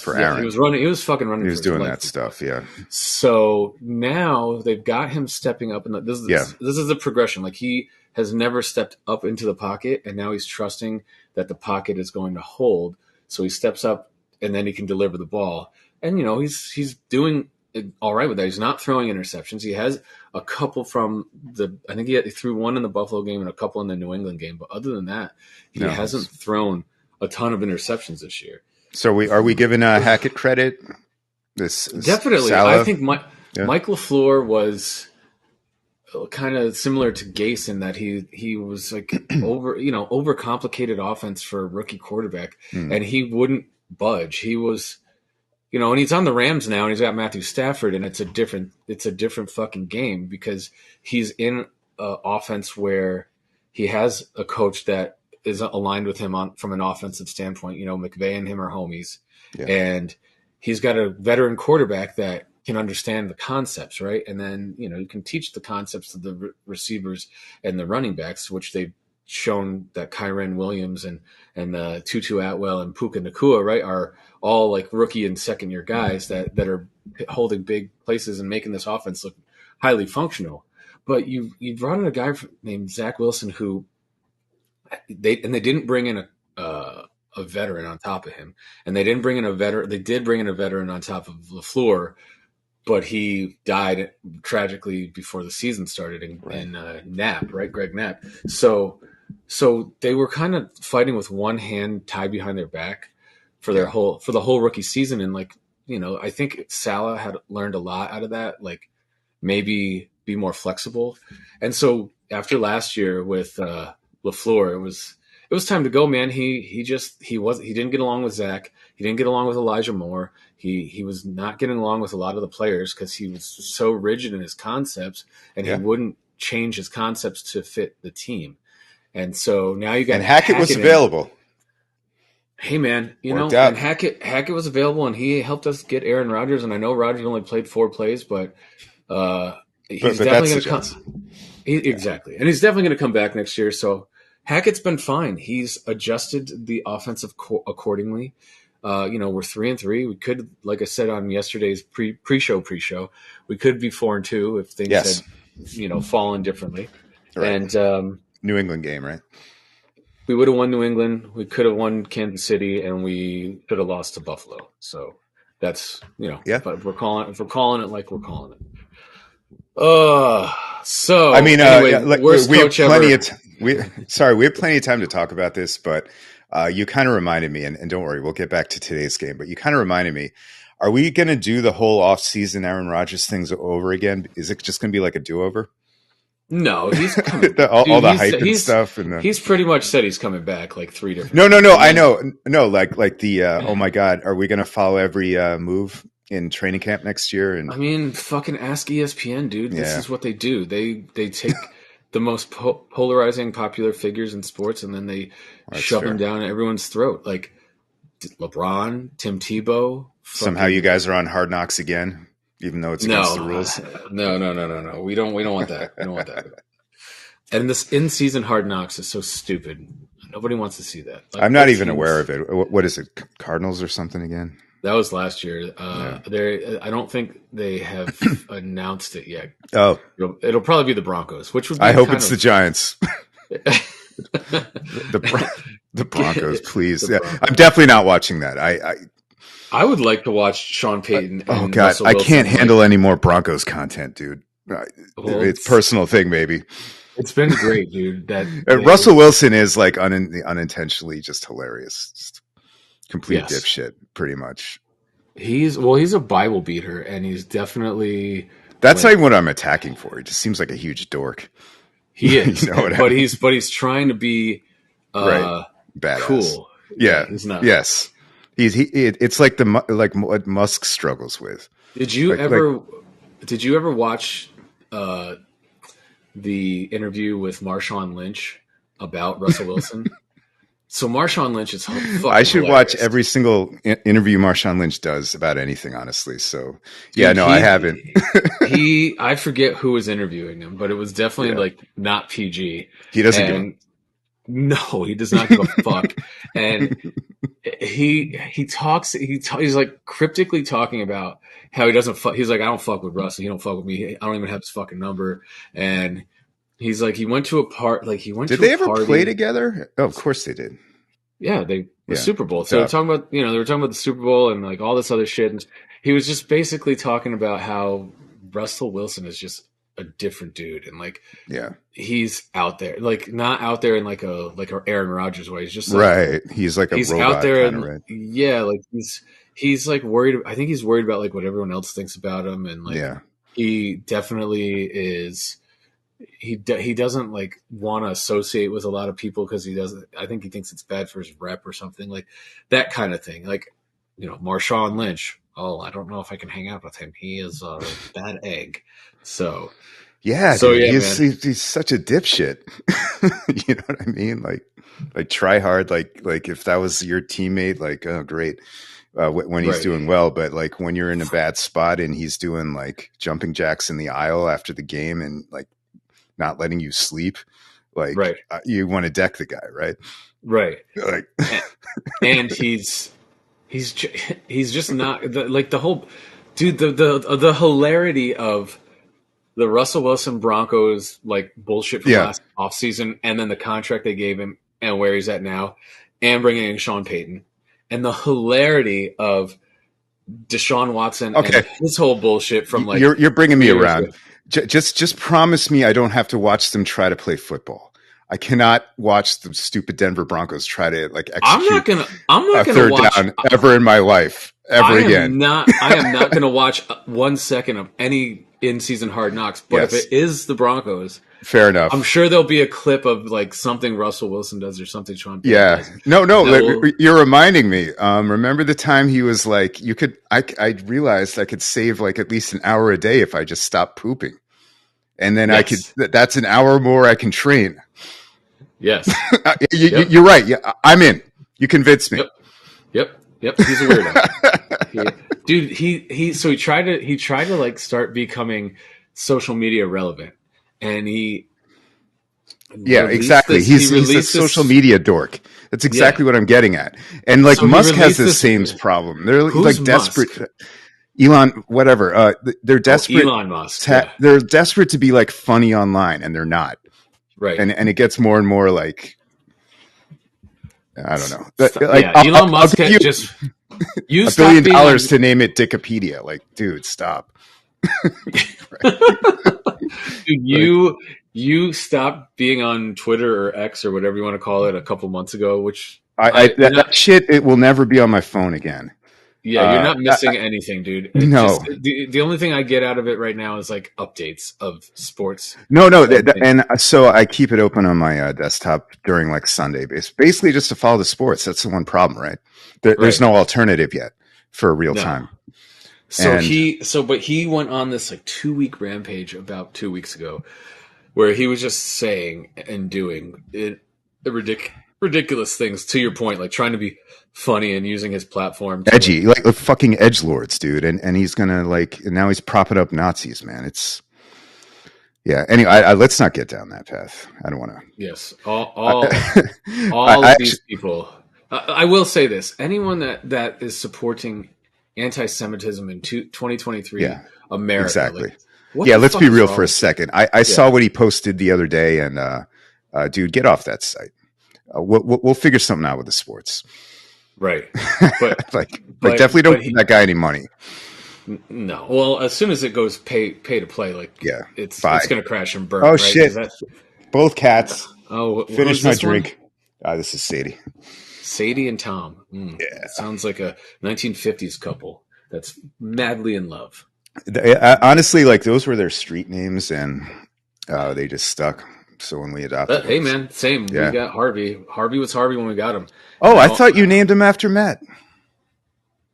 For Aaron. He was running. He was fucking running. He was doing that stuff. Yeah. So now they've got him stepping up, and this is the progression. Like he has never stepped up into the pocket, and now he's trusting that the pocket is going to hold. So he steps up, and then he can deliver the ball. and he's doing all right with that. He's not throwing interceptions. He has a couple from I think he threw one in the Buffalo game and a couple in the New England game. But other than that, he hasn't thrown a ton of interceptions this year. So are we giving Hackett credit? This definitely. Salah? I think Mike LaFleur was kind of similar to Gase in that he was like overcomplicated offense for a rookie quarterback, and he wouldn't budge. He was, and he's on the Rams now, and he's got Matthew Stafford, and it's a different fucking game because he's in an offense where he has a coach that is aligned with him from an offensive standpoint. McVay and him are homies, and he's got a veteran quarterback that can understand the concepts, right? And then, you can teach the concepts to the receivers and the running backs, which they've shown that Kyren Williams and Tutu Atwell and Puka Nacua, right, are all like rookie and second year guys that are holding big places and making this offense look highly functional. But you brought in a guy named Zach Wilson who they didn't bring in a veteran on top of him, and they didn't bring in a veteran. They did bring in a veteran on top of LaFleur, but he died tragically before the season started in Knapp, right? Greg Knapp. So they were kind of fighting with one hand tied behind their back for the whole rookie season. And I think Salah had learned a lot out of that, like maybe be more flexible. And so after last year with LaFleur, it was time to go, man. He didn't get along with Zach. He didn't get along with Elijah Moore. He was not getting along with a lot of the players because he was so rigid in his concepts, and he wouldn't change his concepts to fit the team. And so now you got and Hackett was available. Hey man, and Hackett was available, and he helped us get Aaron Rodgers. And I know Rodgers only played 4 plays, but he's definitely going to come. Exactly, and he's definitely going to come back next year. So Hackett's been fine. He's adjusted the offensive accordingly. We're 3-3. We could, like I said on yesterday's pre-show, we could be 4-2 if things had, fallen differently. Right. And New England game, right? We would have won New England. We could have won Kansas City, and we could have lost to Buffalo. So that's But if we're calling it like we're calling it. So I mean, anyway, we have plenty of we have plenty of time to talk about this, but you kind of reminded me, and don't worry, we'll get back to today's game. But you kind of reminded me: are we going to do the whole off-season Aaron Rodgers things over again? Is it just going to be like a do-over? No, he's coming. all the hype and stuff, and he's pretty much said he's coming back like 3 different. No, I know, no, like the oh my god, are we going to follow every move in training camp next year? And I mean, fucking ask ESPN, dude. This is what they do. They take the most polarizing popular figures in sports, and then they shove them down everyone's throat. Like LeBron, Tim Tebow. Somehow you guys are on Hard Knocks again, even though it's against the rules. No. We don't want that. We don't want that. And this in-season Hard Knocks is so stupid. Nobody wants to see that. Like, I'm not even aware of it. What is it? Cardinals or something again? That was last year. I don't think they have announced it yet. Oh, it'll probably be the Broncos, which would be I hope it's the Giants. the Broncos, please. Broncos. I'm definitely not watching that. I would like to watch Sean Payton. Oh God, I can't handle any more Broncos content, dude. It's a personal thing, maybe. It's been great, dude. Russell Wilson is like unintentionally just hilarious. Just complete dipshit, pretty much. He's a Bible beater, and he's definitely. That's not even what I'm attacking for. He just seems like a huge dork. He is, but he's trying to be right, badass. Cool. Yeah, he's not. Yes, it's like what Musk struggles with. Did you ever watch the interview with Marshawn Lynch about Russell Wilson? So Marshawn Lynch is I should watch every single interview Marshawn Lynch does about anything, honestly. So I haven't. I forget who was interviewing him, but it was definitely like not PG. He doesn't give a no, he does not give a fuck. And he's like cryptically talking about how he doesn't fuck. He's like, I don't fuck with Russell. He don't fuck with me. I don't even have his fucking number. And he's like, he went to a part. Like he went. Did they ever play together? Oh, of course they did. Yeah, the Super Bowl. So they're talking about they were talking about the Super Bowl and like all this other shit. he was just basically talking about how Russell Wilson is just a different dude, and like Yeah. he's out there, like not out there in like a Aaron Rodgers way. He's just like Right. He's like a he's out robot there, kind of, and right? yeah, like he's like worried. I think he's worried about like what everyone else thinks about him, and like Yeah. he definitely is. He doesn't like want to associate with a lot of people because he doesn't. I think he thinks it's bad for his rep or something like that kind of thing. Like Marshawn Lynch. Oh, I don't know if I can hang out with him. He is a bad egg. So Yeah, so dude. yeah, He's, man. he's such a dipshit. You know what I mean? Like try hard. Like if that was your teammate, like, oh, great. When he's Right, doing well, but like when you're in a bad spot and he's doing like jumping jacks in the aisle after the game and like not letting you sleep, like right, you want to deck the guy, right? right. Like, And he's just not like the whole dude. The hilarity of the Russell Wilson Broncos like bullshit from yeah, last offseason, and then the contract they gave him and where he's at now, and bringing in Sean Payton, and the hilarity of Deshaun Watson and okay. his whole bullshit from like You're bringing me years around. ago. Just promise me I don't have to watch them try to play football. I cannot watch the stupid Denver Broncos try to like execute I'm a not gonna third watch. down ever in my life, ever again. I am not gonna watch 1 second of any in season Hard Knocks. But if Yes, it is the Broncos, fair enough. I'm sure there'll be a clip of like something Russell Wilson does or something Sean Payton Yeah. does. No, That will, you're reminding me. Remember the time he was like, I realized I could save like at least an hour a day if I just stopped pooping. And then yes, that's an hour more I can train. yes, yep, You're right. Yeah, I'm in. You convinced me. yep. He's a weirdo. Dude, so he tried to like start becoming social media relevant, and he Yeah, released exactly. this. He He's a released social this. media dork. That's Yeah. exactly what I'm getting at. And like So he Musk has released the this. same problem. They're Who's like desperate. Musk? Elon, whatever. They're Oh, desperate. Elon Musk. Yeah. They're desperate to be like funny online, and they're not. Right. And it gets more and more like I don't know. Like Yeah. Elon Musk give you just you $1 stop billion being on, to name it Wikipedia. Like, dude, stop. you stopped being on Twitter or X or whatever you want to call it a couple months ago, which That shit, it will never be on my phone again. yeah, you're not missing anything, dude. It's No. just, the only thing I get out of it right now is like updates of sports. No, and so I keep it open on my desktop during like Sunday, basically just to follow the sports. That's the one problem, right? There's Right. no alternative yet for real No. time. So And- but he went on this like 2 week rampage about 2 weeks ago, where he was just saying and doing ridiculous things. To your point, like trying to be funny and using his platform to, Edgy, like fucking edgelords, dude. And he's gonna like, and now he's propping up Nazis, man. It's yeah. Anyway, let's not get down that path. I don't want to. yes, all I of these people. I will say this: anyone that is supporting anti-Semitism in 2023 Yeah, America, exactly. like, what Yeah, the let's fuck be is real wrong for a with you? second. I saw what he posted the other day, and dude, get off that site. We'll figure something out with the sports. Right, but like but definitely don't but give that guy any money. no. Well, as soon as it goes pay to play, like Yeah, it's bye. going to crash and burn. Oh right? shit! 'Cause that, Both cats. oh, Finish who's my this one? drink. This is Sadie. Sadie and Tom. It sounds like a 1950s couple that's madly in love. Honestly, like those were their street names, and they just stuck. So when we adopted, Hey, them. man, same. Yeah. We got Harvey. Harvey was Harvey when we got him. Oh, I Now- thought you named him after Matt.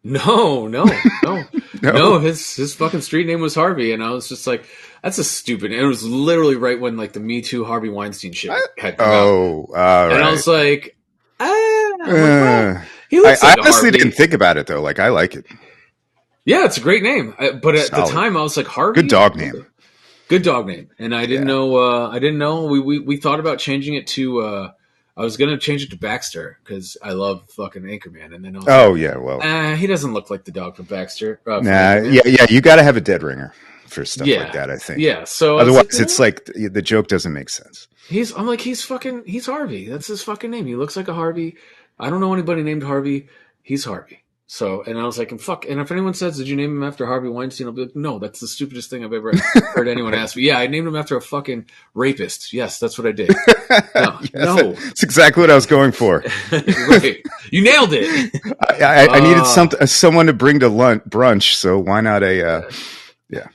No. No? His fucking street name was Harvey, and I was just like, that's a stupid. And it was literally right when like the Me Too Harvey Weinstein shit had come out, Oh, all and I right. was like, I'm like, Uh, he looks I like a honestly Harvey. didn't think about it though. Like I like it. Yeah, it's a great name, but at Solid. the time I was like, Harvey, Good dog name. good dog name, and I didn't Yeah. know. I didn't know. We thought about changing it to. I was gonna change it to Baxter because I love fucking Anchorman, and then I was Oh yeah, well, he doesn't look like the dog from Baxter. nah, Anchorman. yeah. You got to have a dead ringer for stuff Yeah. like that. I think. Yeah, so I was Otherwise, like, it's like the joke doesn't make sense. he's Harvey. That's his fucking name. He looks like a Harvey. I don't know anybody named Harvey. He's Harvey. So, and I was like, and fuck. And if anyone says, "Did you name him after Harvey Weinstein?" I'll be like, "No, that's the stupidest thing I've ever heard anyone ask me." Yeah, I named him after a fucking rapist. Yes, that's what I did. No, Yes, no, that's exactly what I was going for. right? You nailed it. I needed someone to bring to brunch, so why not a yeah.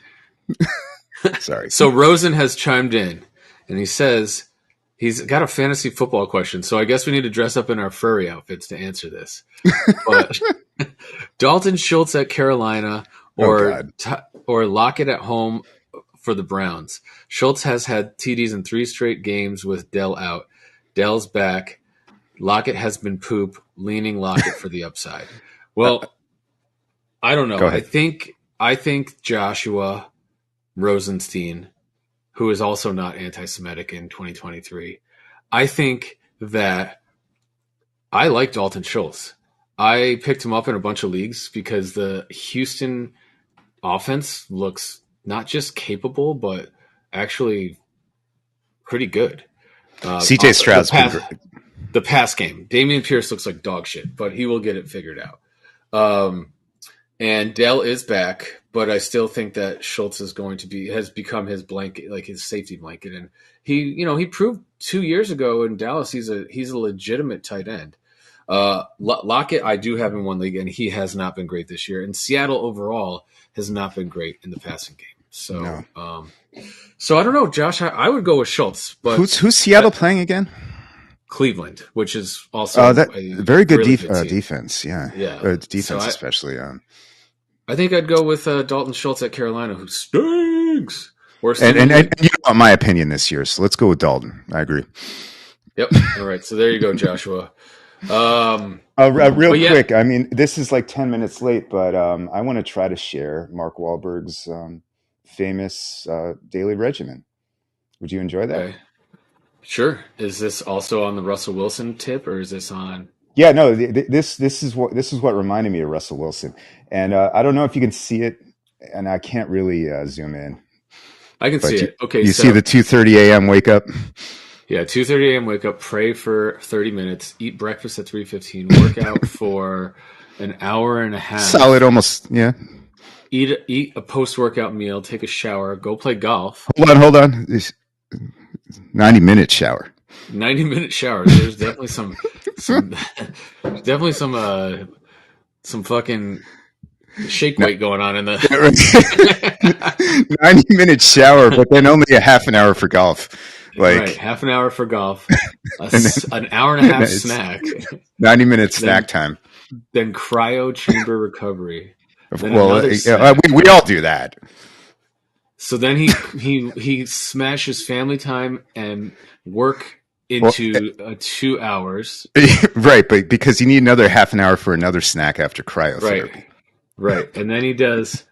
Sorry. So Rosen has chimed in, and he says he's got a fantasy football question. So I guess we need to dress up in our furry outfits to answer this. But Dalton Schultz at Carolina or Lockett at home for the Browns. Schultz has had TDs in 3 straight games with Dell out. Dell's back. Lockett has been poop, leaning Lockett for the upside. Well, I don't know. I think Joshua Rosenstein, who is also not anti-Semitic in 2023, I think that I like Dalton Schultz. I picked him up in a bunch of leagues because the Houston offense looks not just capable, but actually pretty good. CJ Stroud's been great. The pass game. Dameon Pierce looks like dog shit, but he will get it figured out. And Dell is back, but I still think that Schultz has become his blanket, like his safety blanket. And he proved 2 years ago in Dallas he's a legitimate tight end. Lockett, I do have in one league, and he has not been great this year. And Seattle overall has not been great in the passing game. So, so I don't know, Josh. I would go with Schultz. But who's Seattle playing again? Cleveland, which is also a very good really defense. Yeah, defense so especially. I think I'd go with Dalton Schultz at Carolina, who stinks. And you know my opinion this year, so let's go with Dalton. I agree. Yep. All right. So there you go, Joshua. Real quick. I mean, this is like 10 minutes late, but I want to try to share Mark Wahlberg's famous daily regimen. Would you enjoy that? Okay. Sure. Is this also on the Russell Wilson tip, or is this on? Yeah, no. This is what reminded me of Russell Wilson, and I don't know if you can see it, and I can't really zoom in. I can see it. Okay, you see the 2:30 a.m. wake up. Yeah, 2:30 a.m. wake up, pray for 30 minutes, eat breakfast at 3:15, work out for an hour and a half. Solid, almost, yeah. Eat a post-workout meal, take a shower, go play golf. Hold on. 90-minute shower. 90-minute shower. There's definitely some fucking shake weight going on in the 90-minute shower, but then only a half an hour for golf. Right, half an hour for golf, an hour and a half snack, 90-minute snack time, then cryo chamber recovery. Well, we all do that. So then he smashes family time and work into 2 hours. Right, but because you need another half an hour for another snack after cryotherapy. Right. And then he does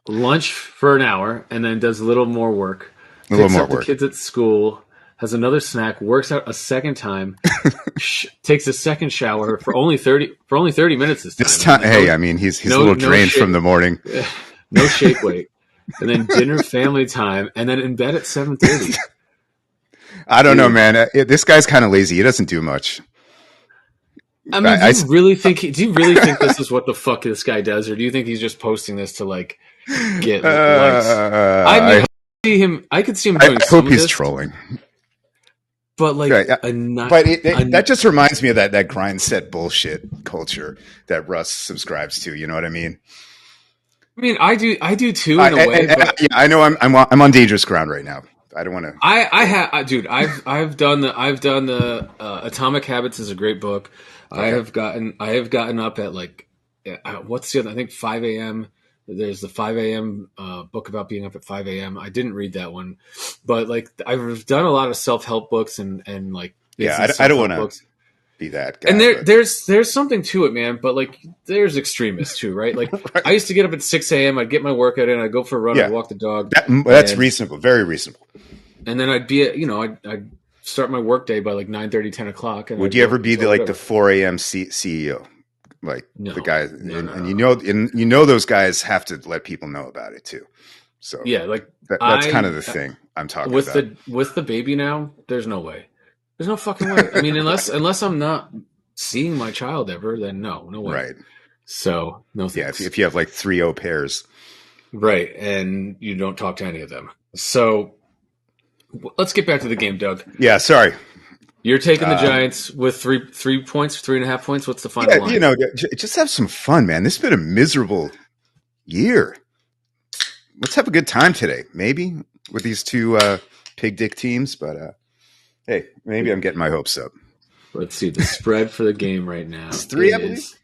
lunch for an hour and then does a little more work. Picks up the kids at school, has another snack, works out a second time, takes a second shower for only 30 minutes this time. Hey, I mean, he's a little drained from the morning. No shake weight. And then dinner, family time, and then in bed at 7:30. I don't know, man. This guy's kind of lazy. He doesn't do much. I mean, do you really think this is what the fuck this guy does, or do you think he's just posting this to like get likes? I could see him doing. I hope he's trolling. But like, that just reminds me of that grind set bullshit culture that Russ subscribes to. You know what I mean? I mean, I do too in a way. Yeah, I know I'm on dangerous ground right now. I don't want to. I've done the Atomic Habits is a great book. Okay. I have gotten up at like what's the other? I think 5 a.m. There's the 5 a.m. Book about being up at 5 a.m. I didn't read that one, but like I've done a lot of self-help books and like I don't want to be that guy. And there's something to it, man. But like there's extremists too, right? Like right. I used to get up at 6 a.m. I'd get my workout in. I'd go for a run. I'd walk the dog. That's reasonable, very reasonable. And then I'd be I'd start my work day by like 9:30, 10 o'clock. And would you ever be the 4 a.m. CEO? Like the guys, and you know those guys have to let people know about it too. So yeah, like that's kind of the thing I'm talking about. With the baby now, there's no way. There's no fucking way. I mean, unless I'm not seeing my child ever, then no way. Right. So no Yeah, thanks. if you have like 3-0 pairs. Right, and you don't talk to any of them. So let's get back to the game, Doug. Yeah, sorry. You're taking the Giants with 3 points, 3.5 points. What's the final Yeah, line? just have some fun, man. This has been a miserable year. Let's have a good time today, maybe with these two pig dick teams. But hey, maybe I'm getting my hopes up. Let's see. The spread for the game right now It's 3, I believe.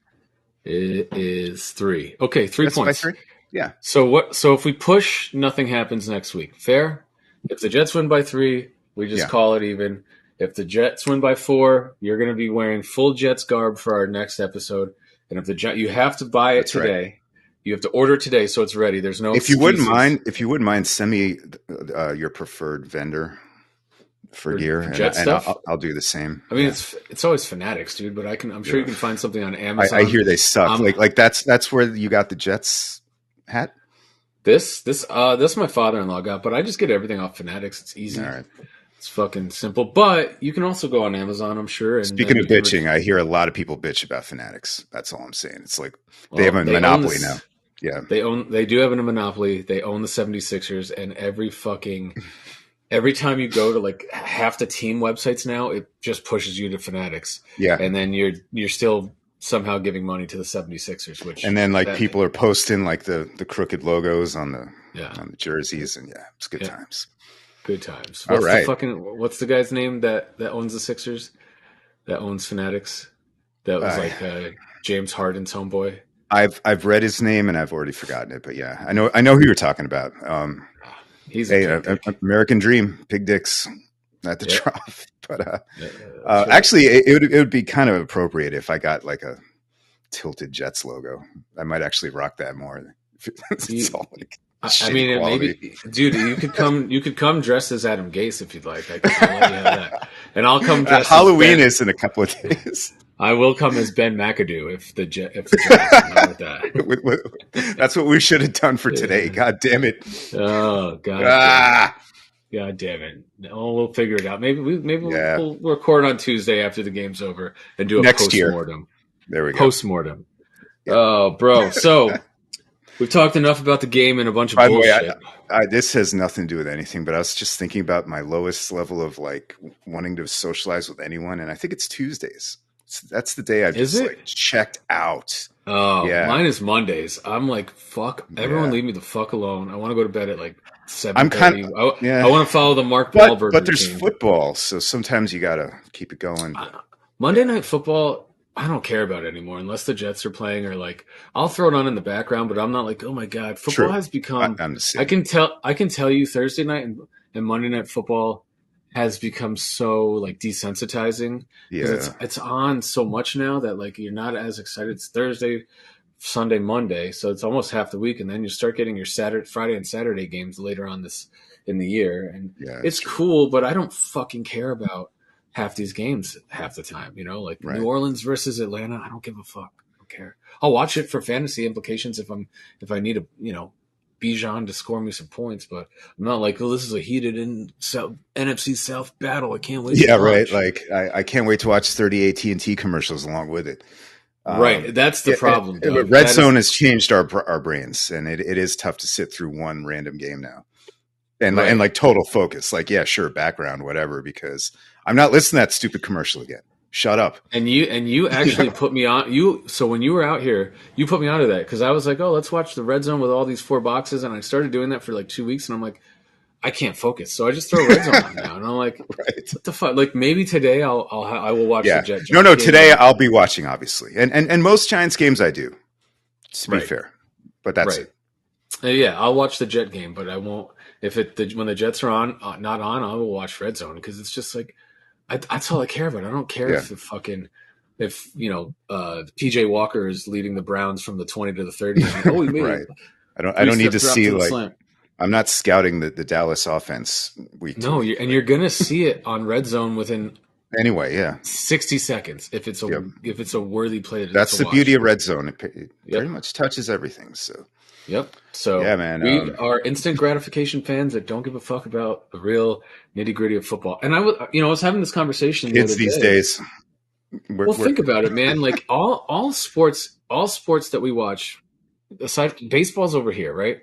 It is 3. Okay, 3 That's by points. 3. Yeah. So if we push, nothing happens next week. Fair? If the Jets win by 3, we just call it even. If the Jets win by 4, you're going to be wearing full Jets garb for our next episode. And if you have to buy it today. Right. You have to order today so it's ready. There's no excuses. If you wouldn't mind, send me your preferred vendor for gear, Jet stuff. I'll do the same. I mean, it's always Fanatics, dude. But I'm sure you can find something on Amazon. I hear they suck. Like that's where you got the Jets hat. This my father-in-law got, but I just get everything off Fanatics. It's easy. All right. It's fucking simple. But you can also go on Amazon, I'm sure. And speaking of bitching, I hear a lot of people bitch about Fanatics. That's all I'm saying. It's like they have a monopoly now. Yeah. They do have a monopoly. They own the 76ers, and every time you go to like half the team websites now, it just pushes you to Fanatics. Yeah. And then you're still somehow giving money to the 76ers, and then like people are posting like the crooked logos on the jerseys, and it's good times. Good times. All right. What's the guy's name that owns the Sixers? That owns Fanatics? That was like James Harden's homeboy. I've read his name and I've already forgotten it, but yeah, I know who you're talking about. He's American Dream, pig dicks at the trough. But actually, it would be kind of appropriate if I got like a tilted Jets logo. I might actually rock that more. It's all like I mean, maybe, dude, you could come dressed as Adam Gase if you'd like. I can let you have that, and I'll come dressed. Halloween is in a couple of days. I will come as Ben McAdoo if the Jets with that. That's what we should have done for today. God damn it! Oh God! God damn it! Oh, we'll figure it out. Maybe we'll record on Tuesday after the game's over and do a post-mortem. There we go. Post-mortem. Yeah. Oh, bro. So we've talked enough about the game and a bunch of bullshit. By the way, this has nothing to do with anything, but I was just thinking about my lowest level of like wanting to socialize with anyone, and I think it's Tuesdays. That's the day I've just like checked out. Oh, yeah. Mine is Mondays. I'm like, fuck, everyone leave me the fuck alone. I want to go to bed at like 7:30. I want to follow the Mark Wahlberg But there's football, so sometimes you got to keep it going. Monday Night Football, I don't care about it anymore unless the Jets are playing, or like I'll throw it on in the background, but I'm not like, oh my God, football has become. I can tell you Thursday night and Monday Night Football has become so like desensitizing because it's on so much now that like you're not as excited. It's Thursday, Sunday, Monday, so it's almost half the week, and then you start getting your Friday and Saturday games later on this in the year, and it's cool, but I don't fucking care about half these games half the time. You know, like New Orleans versus Atlanta, I don't give a fuck. I don't care. I'll watch it for fantasy implications if I need a Bijan to score me some points, but I'm not like, this is a heated NFC South battle. I can't wait. Yeah, right. Like I can't wait to watch 30 AT&T commercials along with it. Right, that's the problem. Red Zone has changed our brains, and it is tough to sit through one random game now, and like total focus. Like, yeah, sure, background, whatever, because I'm not listening to that stupid commercial again. Shut up. And you actually put me on. So when you were out here, you put me onto that because I was like, oh, let's watch the Red Zone with all these 4 boxes, and I started doing that for like 2 weeks, and I'm like, I can't focus, so I just throw Red Zone on now, and I'm like, what the fuck? Like maybe today I will watch the Jets. No, today I'll be watching, obviously, and most Giants games I do. To be fair, but that's it. Yeah, I'll watch the Jet game, but I won't when the Jets are not on. I will watch Red Zone because it's just like. That's all I care about. I don't care if PJ Walker is leading the Browns from the 20 to the 30. Like, he made it. I don't need to see like slant. I'm not scouting the Dallas offense week. No, you're gonna see it on Red Zone within 60 seconds if it's a worthy play. That's the beauty of Red Zone. It pretty much touches everything. So. Yep. So man, we are instant gratification fans that don't give a fuck about the real nitty gritty of football. And I was having this conversation. Kids these days. Well, think about it, man. Like all sports that we watch, aside baseball's over here, right?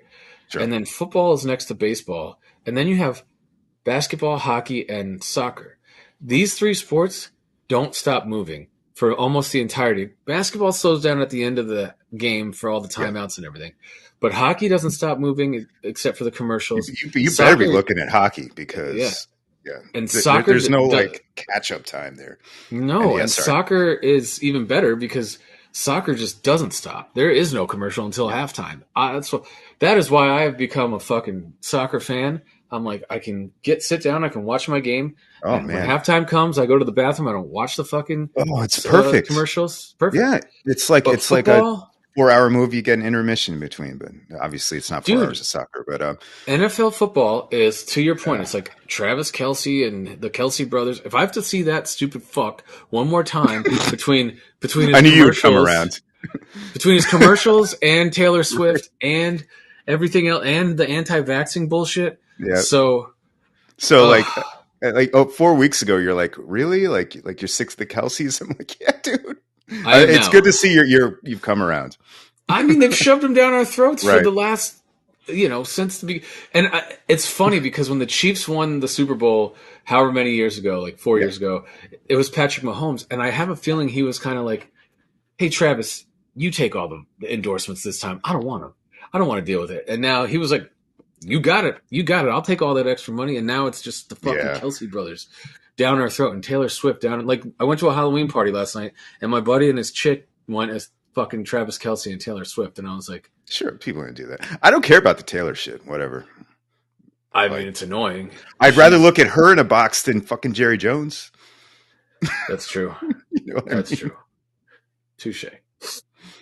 Sure. And then football is next to baseball, and then you have basketball, hockey, and soccer. These three sports don't stop moving for almost the entirety. Basketball slows down at the end of the game for all the timeouts and everything, but hockey doesn't stop moving except for the commercials. You better be looking at hockey because and soccer, there's no like catch up time there. No, and soccer is even better because soccer just doesn't stop. There is no commercial until halftime. That is why I have become a fucking soccer fan. I'm like, I can sit down, I can watch my game. Oh, and man. When halftime comes, I go to the bathroom. I don't watch the fucking it's perfect commercials. Perfect. Yeah, it's like a 4-hour movie. You get an intermission in between, but obviously it's not 4 hours of soccer. But NFL football is, to your point, it's like Travis Kelce and the Kelce brothers. If I have to see that stupid fuck one more time between his I knew you would come around. Between his commercials and Taylor Swift and everything else and the anti-vaxxing bullshit. Yeah. So 4 weeks ago, you're like, really? Like you're sick of the Kelce's? I'm like, yeah, dude. It's good to see you've come around. I mean, they've shoved them down our throats for the last, since the beginning. And it's funny because when the Chiefs won the Super Bowl, however many years ago, like 4 years ago, it was Patrick Mahomes. And I have a feeling he was kind of like, hey, Travis, you take all the endorsements this time. I don't want them. I don't want to deal with it. And now he was like, you got it. You got it. I'll take all that extra money. And now it's just the fucking Kelce brothers down our throat and Taylor Swift down. Like, I went to a Halloween party last night and my buddy and his chick went as fucking Travis Kelce and Taylor Swift. And I was like, sure, people are going to do that. I don't care about the Taylor shit. Whatever. I mean, it's annoying. I'd rather look at her in a box than fucking Jerry Jones. That's true. That's true. Touche.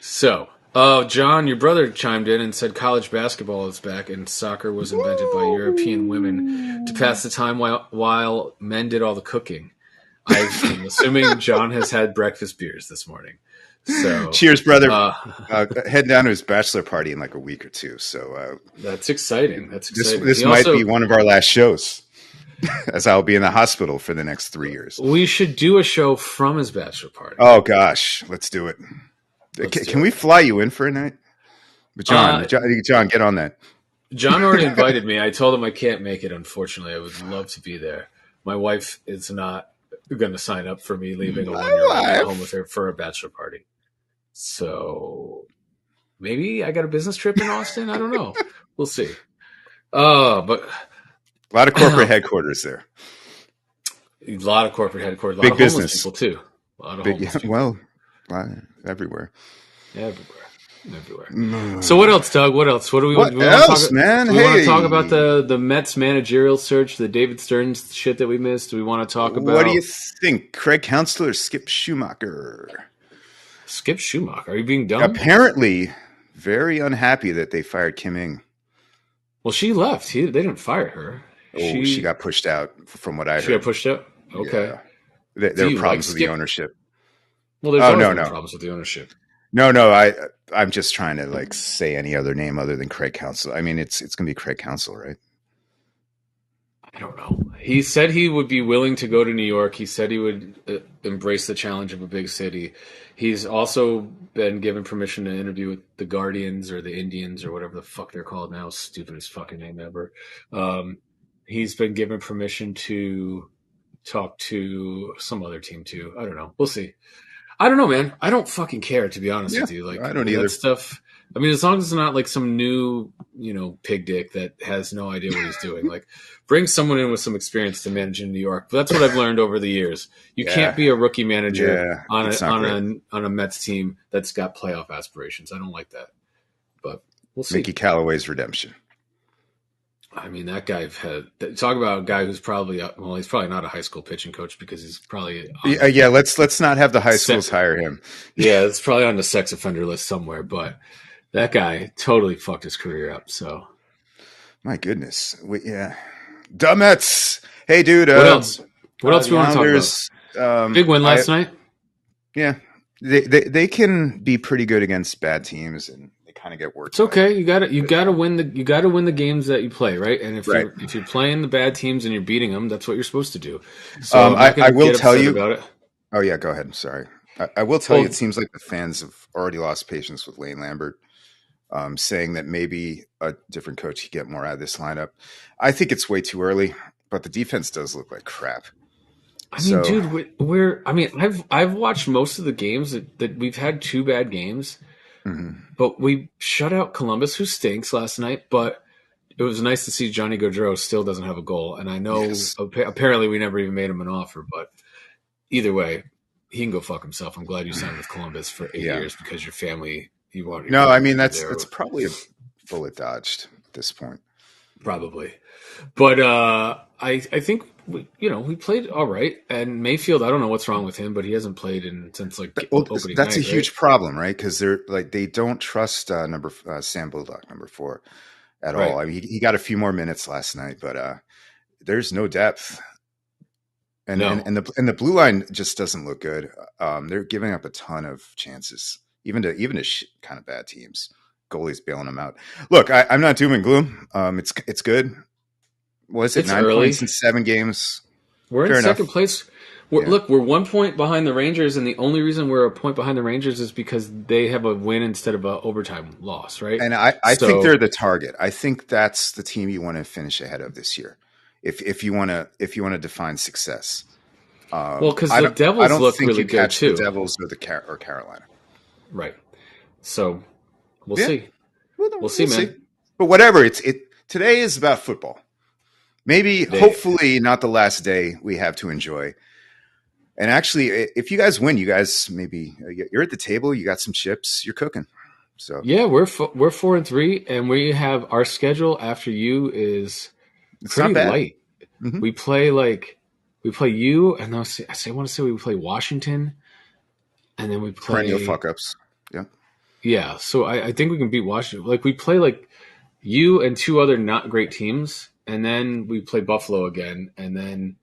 So, John, your brother chimed in and said college basketball is back and soccer was invented by European women to pass the time while men did all the cooking. I'm assuming John has had breakfast beers this morning. So, cheers, brother. Heading down to his bachelor party in like a week or two. So that's exciting. This might be one of our last shows, as I'll be in the hospital for the next 3 years. We should do a show from his bachelor party. Oh gosh, let's do it. Can we fly you in for a night? But John, get on that. John already invited me. I told him I can't make it, unfortunately. I would love to be there. My wife is not going to sign up for me leaving a 1-year-old at home with her for a bachelor party. So maybe I got a business trip in Austin. I don't know. We'll see. But a lot of corporate headquarters there. A lot of corporate headquarters. A lot big of business people too. A lot of homeless people. Well, everywhere. So what else, Doug? What else? What do we want to talk, man? Do we want to talk about the Mets managerial search, the David Stearns shit that we missed? Do we want to talk about? What do you think? Craig Counsell or Skip Schumacher? Skip Schumacher. Are you being dumb? Apparently very unhappy that they fired Kim Ng. Well, she left. They didn't fire her. She got pushed out from what I heard. She got pushed out? Okay. Yeah. There were problems with the ownership. Well, there's always problems with the ownership. No, I'm just trying to say any other name other than Craig Counsell. I mean, it's going to be Craig Counsell, right? I don't know. He said he would be willing to go to New York. He said he would embrace the challenge of a big city. He's also been given permission to interview with the Guardians or the Indians or whatever the fuck they're called now. Stupidest fucking name ever. He's been given permission to talk to some other team too. I don't know. We'll see. I don't know, man. I don't fucking care, to be honest with you. I don't either. Stuff. I mean, as long as it's not some new, pig dick that has no idea what he's doing. Bring someone in with some experience to manage in New York. But that's what I've learned over the years. You can't be a rookie manager on a Mets team that's got playoff aspirations. I don't like that. But we'll see. Mickey Callaway's redemption. I mean, that guy talk about a guy who's probably he's probably not a high school pitching coach because he's probably let's not have the high schools hire him. Yeah, it's probably on the sex offender list somewhere, but that guy totally fucked his career up. So, my goodness, Dummets. Hey, dude. What else? What else we want to talk about? Big win last night. Yeah, they can be pretty good against bad teams and. Kind of get worked. It's okay. You got to win the games that you play, right? And if you're playing the bad teams and you're beating them, that's what you're supposed to do. So I will tell you about it. Oh yeah, go ahead. I'm sorry. I will tell you, it Well, seems like the fans have already lost patience with Lane Lambert, saying that maybe a different coach could get more out of this lineup. I think it's way too early, but the defense does look like crap. I mean, So, dude, we're I mean, I've watched most of the games that we've had two bad games, mhm. but we shut out Columbus, who stinks last night. But it was nice to see Johnny Gaudreau still doesn't have a goal, and I know Yes, apparently we never even made him an offer. But either way, he can go fuck himself. I'm glad you signed with Columbus for eight yeah. years because your family you No, I wanted mean to be that's there. probably a bullet dodged at this point. Probably. But I think we played all right, and Mayfield. I don't know what's wrong with him, but he hasn't played since like Well, opening that's a night, right? huge problem, right? Because they don't trust Sam Bullock, number 4, at all. Right. I mean, he got a few more minutes last night, but there's no depth, and and No. and the and the blue line just doesn't look good. They're giving up a ton of chances, even to kind of bad teams. Goalies bailing them out. Look, I'm not doom and gloom. It's good. Was it It's 9 points early. in 7 games? We're in Fair second enough. place. Yeah. Look, we're 1 point behind the Rangers, and the only reason we're a point behind the Rangers is because they have a win instead of a overtime loss, right? And I think they're So, the target. I think that's the team you want to finish ahead of this year, if you want to define success. well, because I the don't Devils look think really you good catch the too, Devils or Carolina. right? So we'll Yeah, see. well, We'll we'll see, see. man. But whatever. Today is about football. Maybe, They hopefully, not the last day we have to enjoy. And actually, if you guys win, you guys maybe you're at the table. You got some chips. You're cooking. So Yeah, we're 4-3, and we have our schedule after you is it's not pretty bad. light. Hmm. We play like we play you, and I want to say we play Washington, and then we Perennial play fuck ups. Yeah. yeah. So I think we can beat Washington. Like we play like you and two other not great teams, and then we play Buffalo again, and then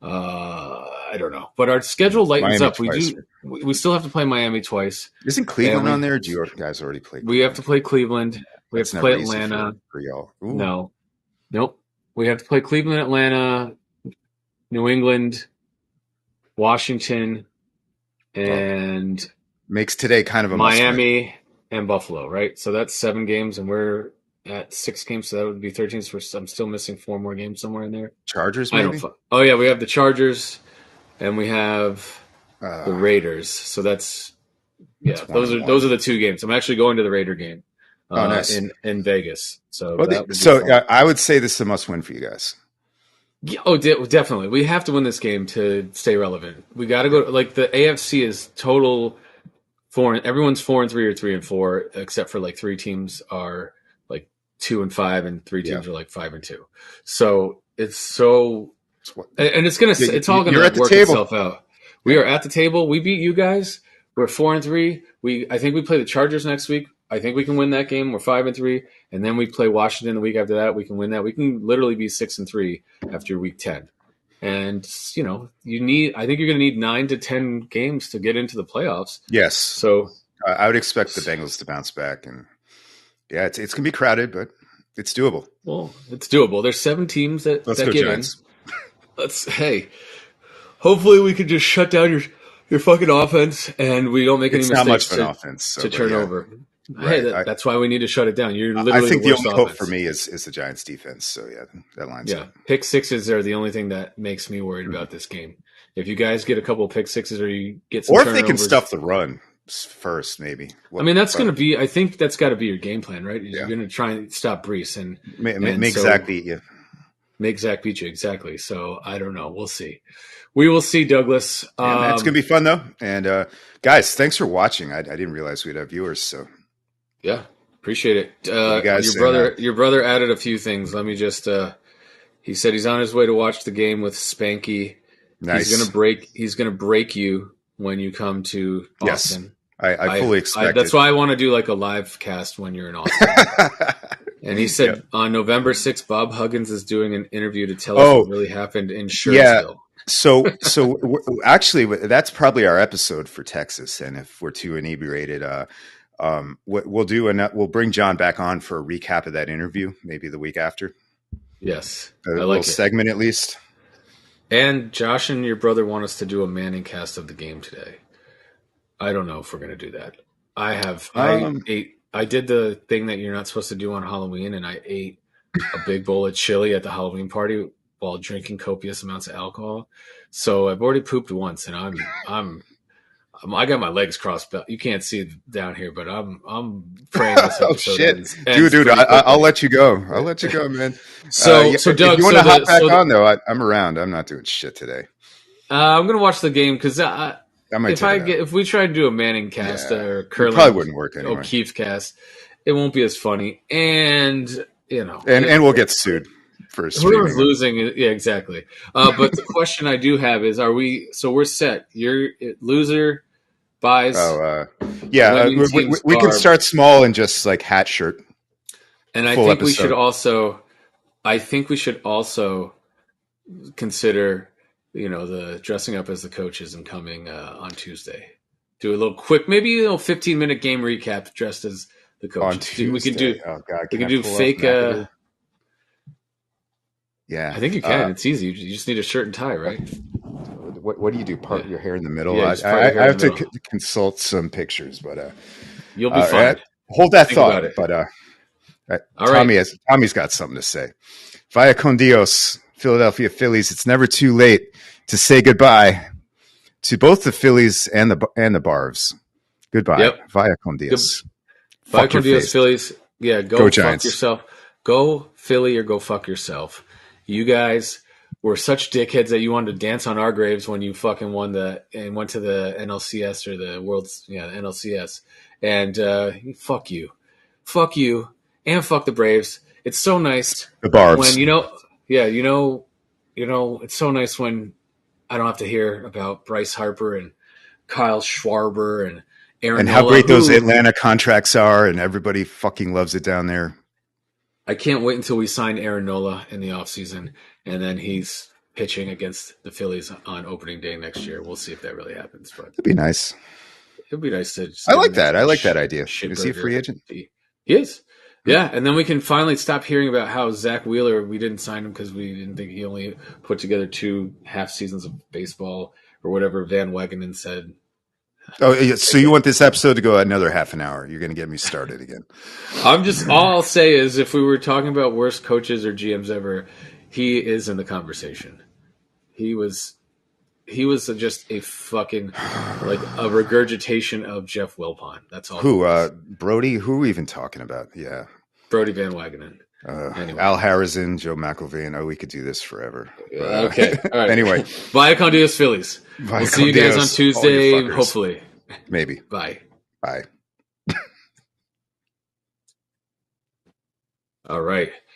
I don't know, but our schedule lightens Miami up. We twice. do we still have to play Miami twice, Isn't and Cleveland on there? Or do you guys already play we have to Cleveland? play Cleveland. We have That's to play never easy for Atlanta. y'all. Ooh, No, nope. We have to play Cleveland, Atlanta, New England, Washington, well, and makes today kind of a must win. Miami and Buffalo, right? So that's 7 games, and we're at 6 games, so that would be 13. So I'm still missing 4 more games somewhere in there. Chargers, I don't. maybe. Oh yeah, we have the Chargers, and we have the Uh, Raiders. So yeah, that's one those and are one. the 2 games. I'm actually going to the Raider game Oh, nice. in Vegas, so Well, that will be so fun. I would say this is a must win for you guys. Yeah, oh, definitely. We have to win this game to stay relevant. We got to go. Like the AFC is total four. Everyone's 4-3 or 3-4, except for like 3 teams are like 2-5, and three Yeah. teams are like 5-2. So it's so, It's what, and it's all you're gonna at the work table. itself out. We Yeah. are at the table. We beat you guys. We're 4-3. I think we play the Chargers next week. I think we can win that game. We're 5-3, and then we play Washington the week after that. We can win that. We can literally be 6-3 after week 10. And you need. I think you're going to need 9 to 10 games to get into the playoffs. Yes. So I would expect the Bengals to bounce back, and yeah, it's gonna be crowded, but it's doable. well, it's doable. There's 7 teams that Let's go get in. Giants. Hey, hopefully we can just shut down your fucking offense and we don't make any It's not much mistakes of an offense, so, to but turn yeah, over. Hey, right. that's why we need to shut it down. You're I literally think the the worst only hope offense. for me is the Giants defense. So yeah, that lines Yeah, up. pick sixes are the only thing that makes me worried about this game. If you guys get a couple of pick sixes or you get some Or if they can turnovers, stuff the run first, maybe. I mean that's going to But be. I think that's got to be your game plan, right? You're yeah, going to try and stop Brees and make so Zach beat you. make Zach beat you exactly. So I don't know. We'll see. We will see, Douglas. Yeah, man, it's gonna be fun though. And guys, thanks for watching. I didn't realize we'd have viewers. So Yeah, appreciate it. you guys, Your brother added a few things. Let me just. He said he's on his way to watch the game with Spanky. nice. He's gonna break you when you come to Yes, Austin. I fully expect That's it. why I want to do like a live cast when you're in Austin. And he said Yep. on November 6th, Bob Huggins is doing an interview to tell us Oh, what really happened in yeah. Schertsville. Actually, that's probably our episode for Texas. And if we're too inebriated, we'll do we'll bring John back on for a recap of that interview, maybe the week after, Yes, a I little like it. segment at least. And Josh and your brother want us to do a Manning cast of the game today. I don't know if we're going to do that. I did the thing that you're not supposed to do on Halloween, and I ate a big bowl of chili at the Halloween party while drinking copious amounts of alcohol. So I've already pooped once, and I got my legs crossed. But you can't see it down here, but I'm praying this Oh episode shit, ends dude! pretty I'll quickly. let you go. I'll let you go, man. So If Doug, you want to hop back on, though, I'm around. I'm not doing shit today. I'm gonna watch the game because I might check it out. if we try to do a Manning cast or it probably Curling wouldn't work anyway. O'Keefe cast, it won't be as funny, and and we'll get sued for whoever's streaming. losing. Yeah, exactly. But the question I do have is: are we? So we're set. You're loser buys. Yeah, winning we team's can garb. start small and just like hat shirt. And I full think we episode. should also. I think we should also consider, the dressing up as the coaches and coming on Tuesday. Do a little quick, maybe 15-minute game recap dressed as the coaches. On Tuesday. We can do. Oh God, We can do fake. Yeah, I think you can. It's easy. You just need a shirt and tie, right? What do you do? Part your hair in the middle. Yeah, I just part your hair have in the to middle. consult some pictures, but You'll be fine. hold that Think thought. about it. But All right. Tommy's got something to say. Vaya con Dios, Philadelphia Phillies. It's never too late to say goodbye to both the Phillies and the Barvs. Goodbye. Yep. Vaya con Dios. Vaya con Dios, Phillies. Yeah, go fuck Giants. yourself. Go Philly or go fuck yourself. You guys were such dickheads that you wanted to dance on our graves when you fucking won went to the NLCS or the the NLCS. And fuck you. Fuck you. And fuck the Braves. It's so nice. The Barbs. When it's so nice when I don't have to hear about Bryce Harper and Kyle Schwarber and Aaron and how Nola, great those Atlanta contracts are, and everybody fucking loves it down there. I can't wait until we sign Aaron Nola in the offseason, and then he's pitching against the Phillies on opening day next year. We'll see if that really happens. But it'd be nice. It'd be nice to. I like that. I like that idea. Is he a free agent? He is. Yeah, and then we can finally stop hearing about how Zach Wheeler, we didn't sign him because we didn't think he only put together 2 half seasons of baseball or whatever Van Wagenen said. Oh, so you want this episode to go another half an hour? You're going to get me started again. All I'll say is if we were talking about worst coaches or GMs ever, he is in the conversation. He was just a fucking like a regurgitation of Jeff Wilpon. That's all. Who? Brody? Who are we even talking about? Yeah. Brody Van Wagenen. Anyway. Al Harrison, Joe McElvain. Oh, we could do this forever. Okay. All right. Anyway. Vaya con Dios, Phillies. We'll see you guys on Tuesday, hopefully. Maybe. Bye. Bye. All right.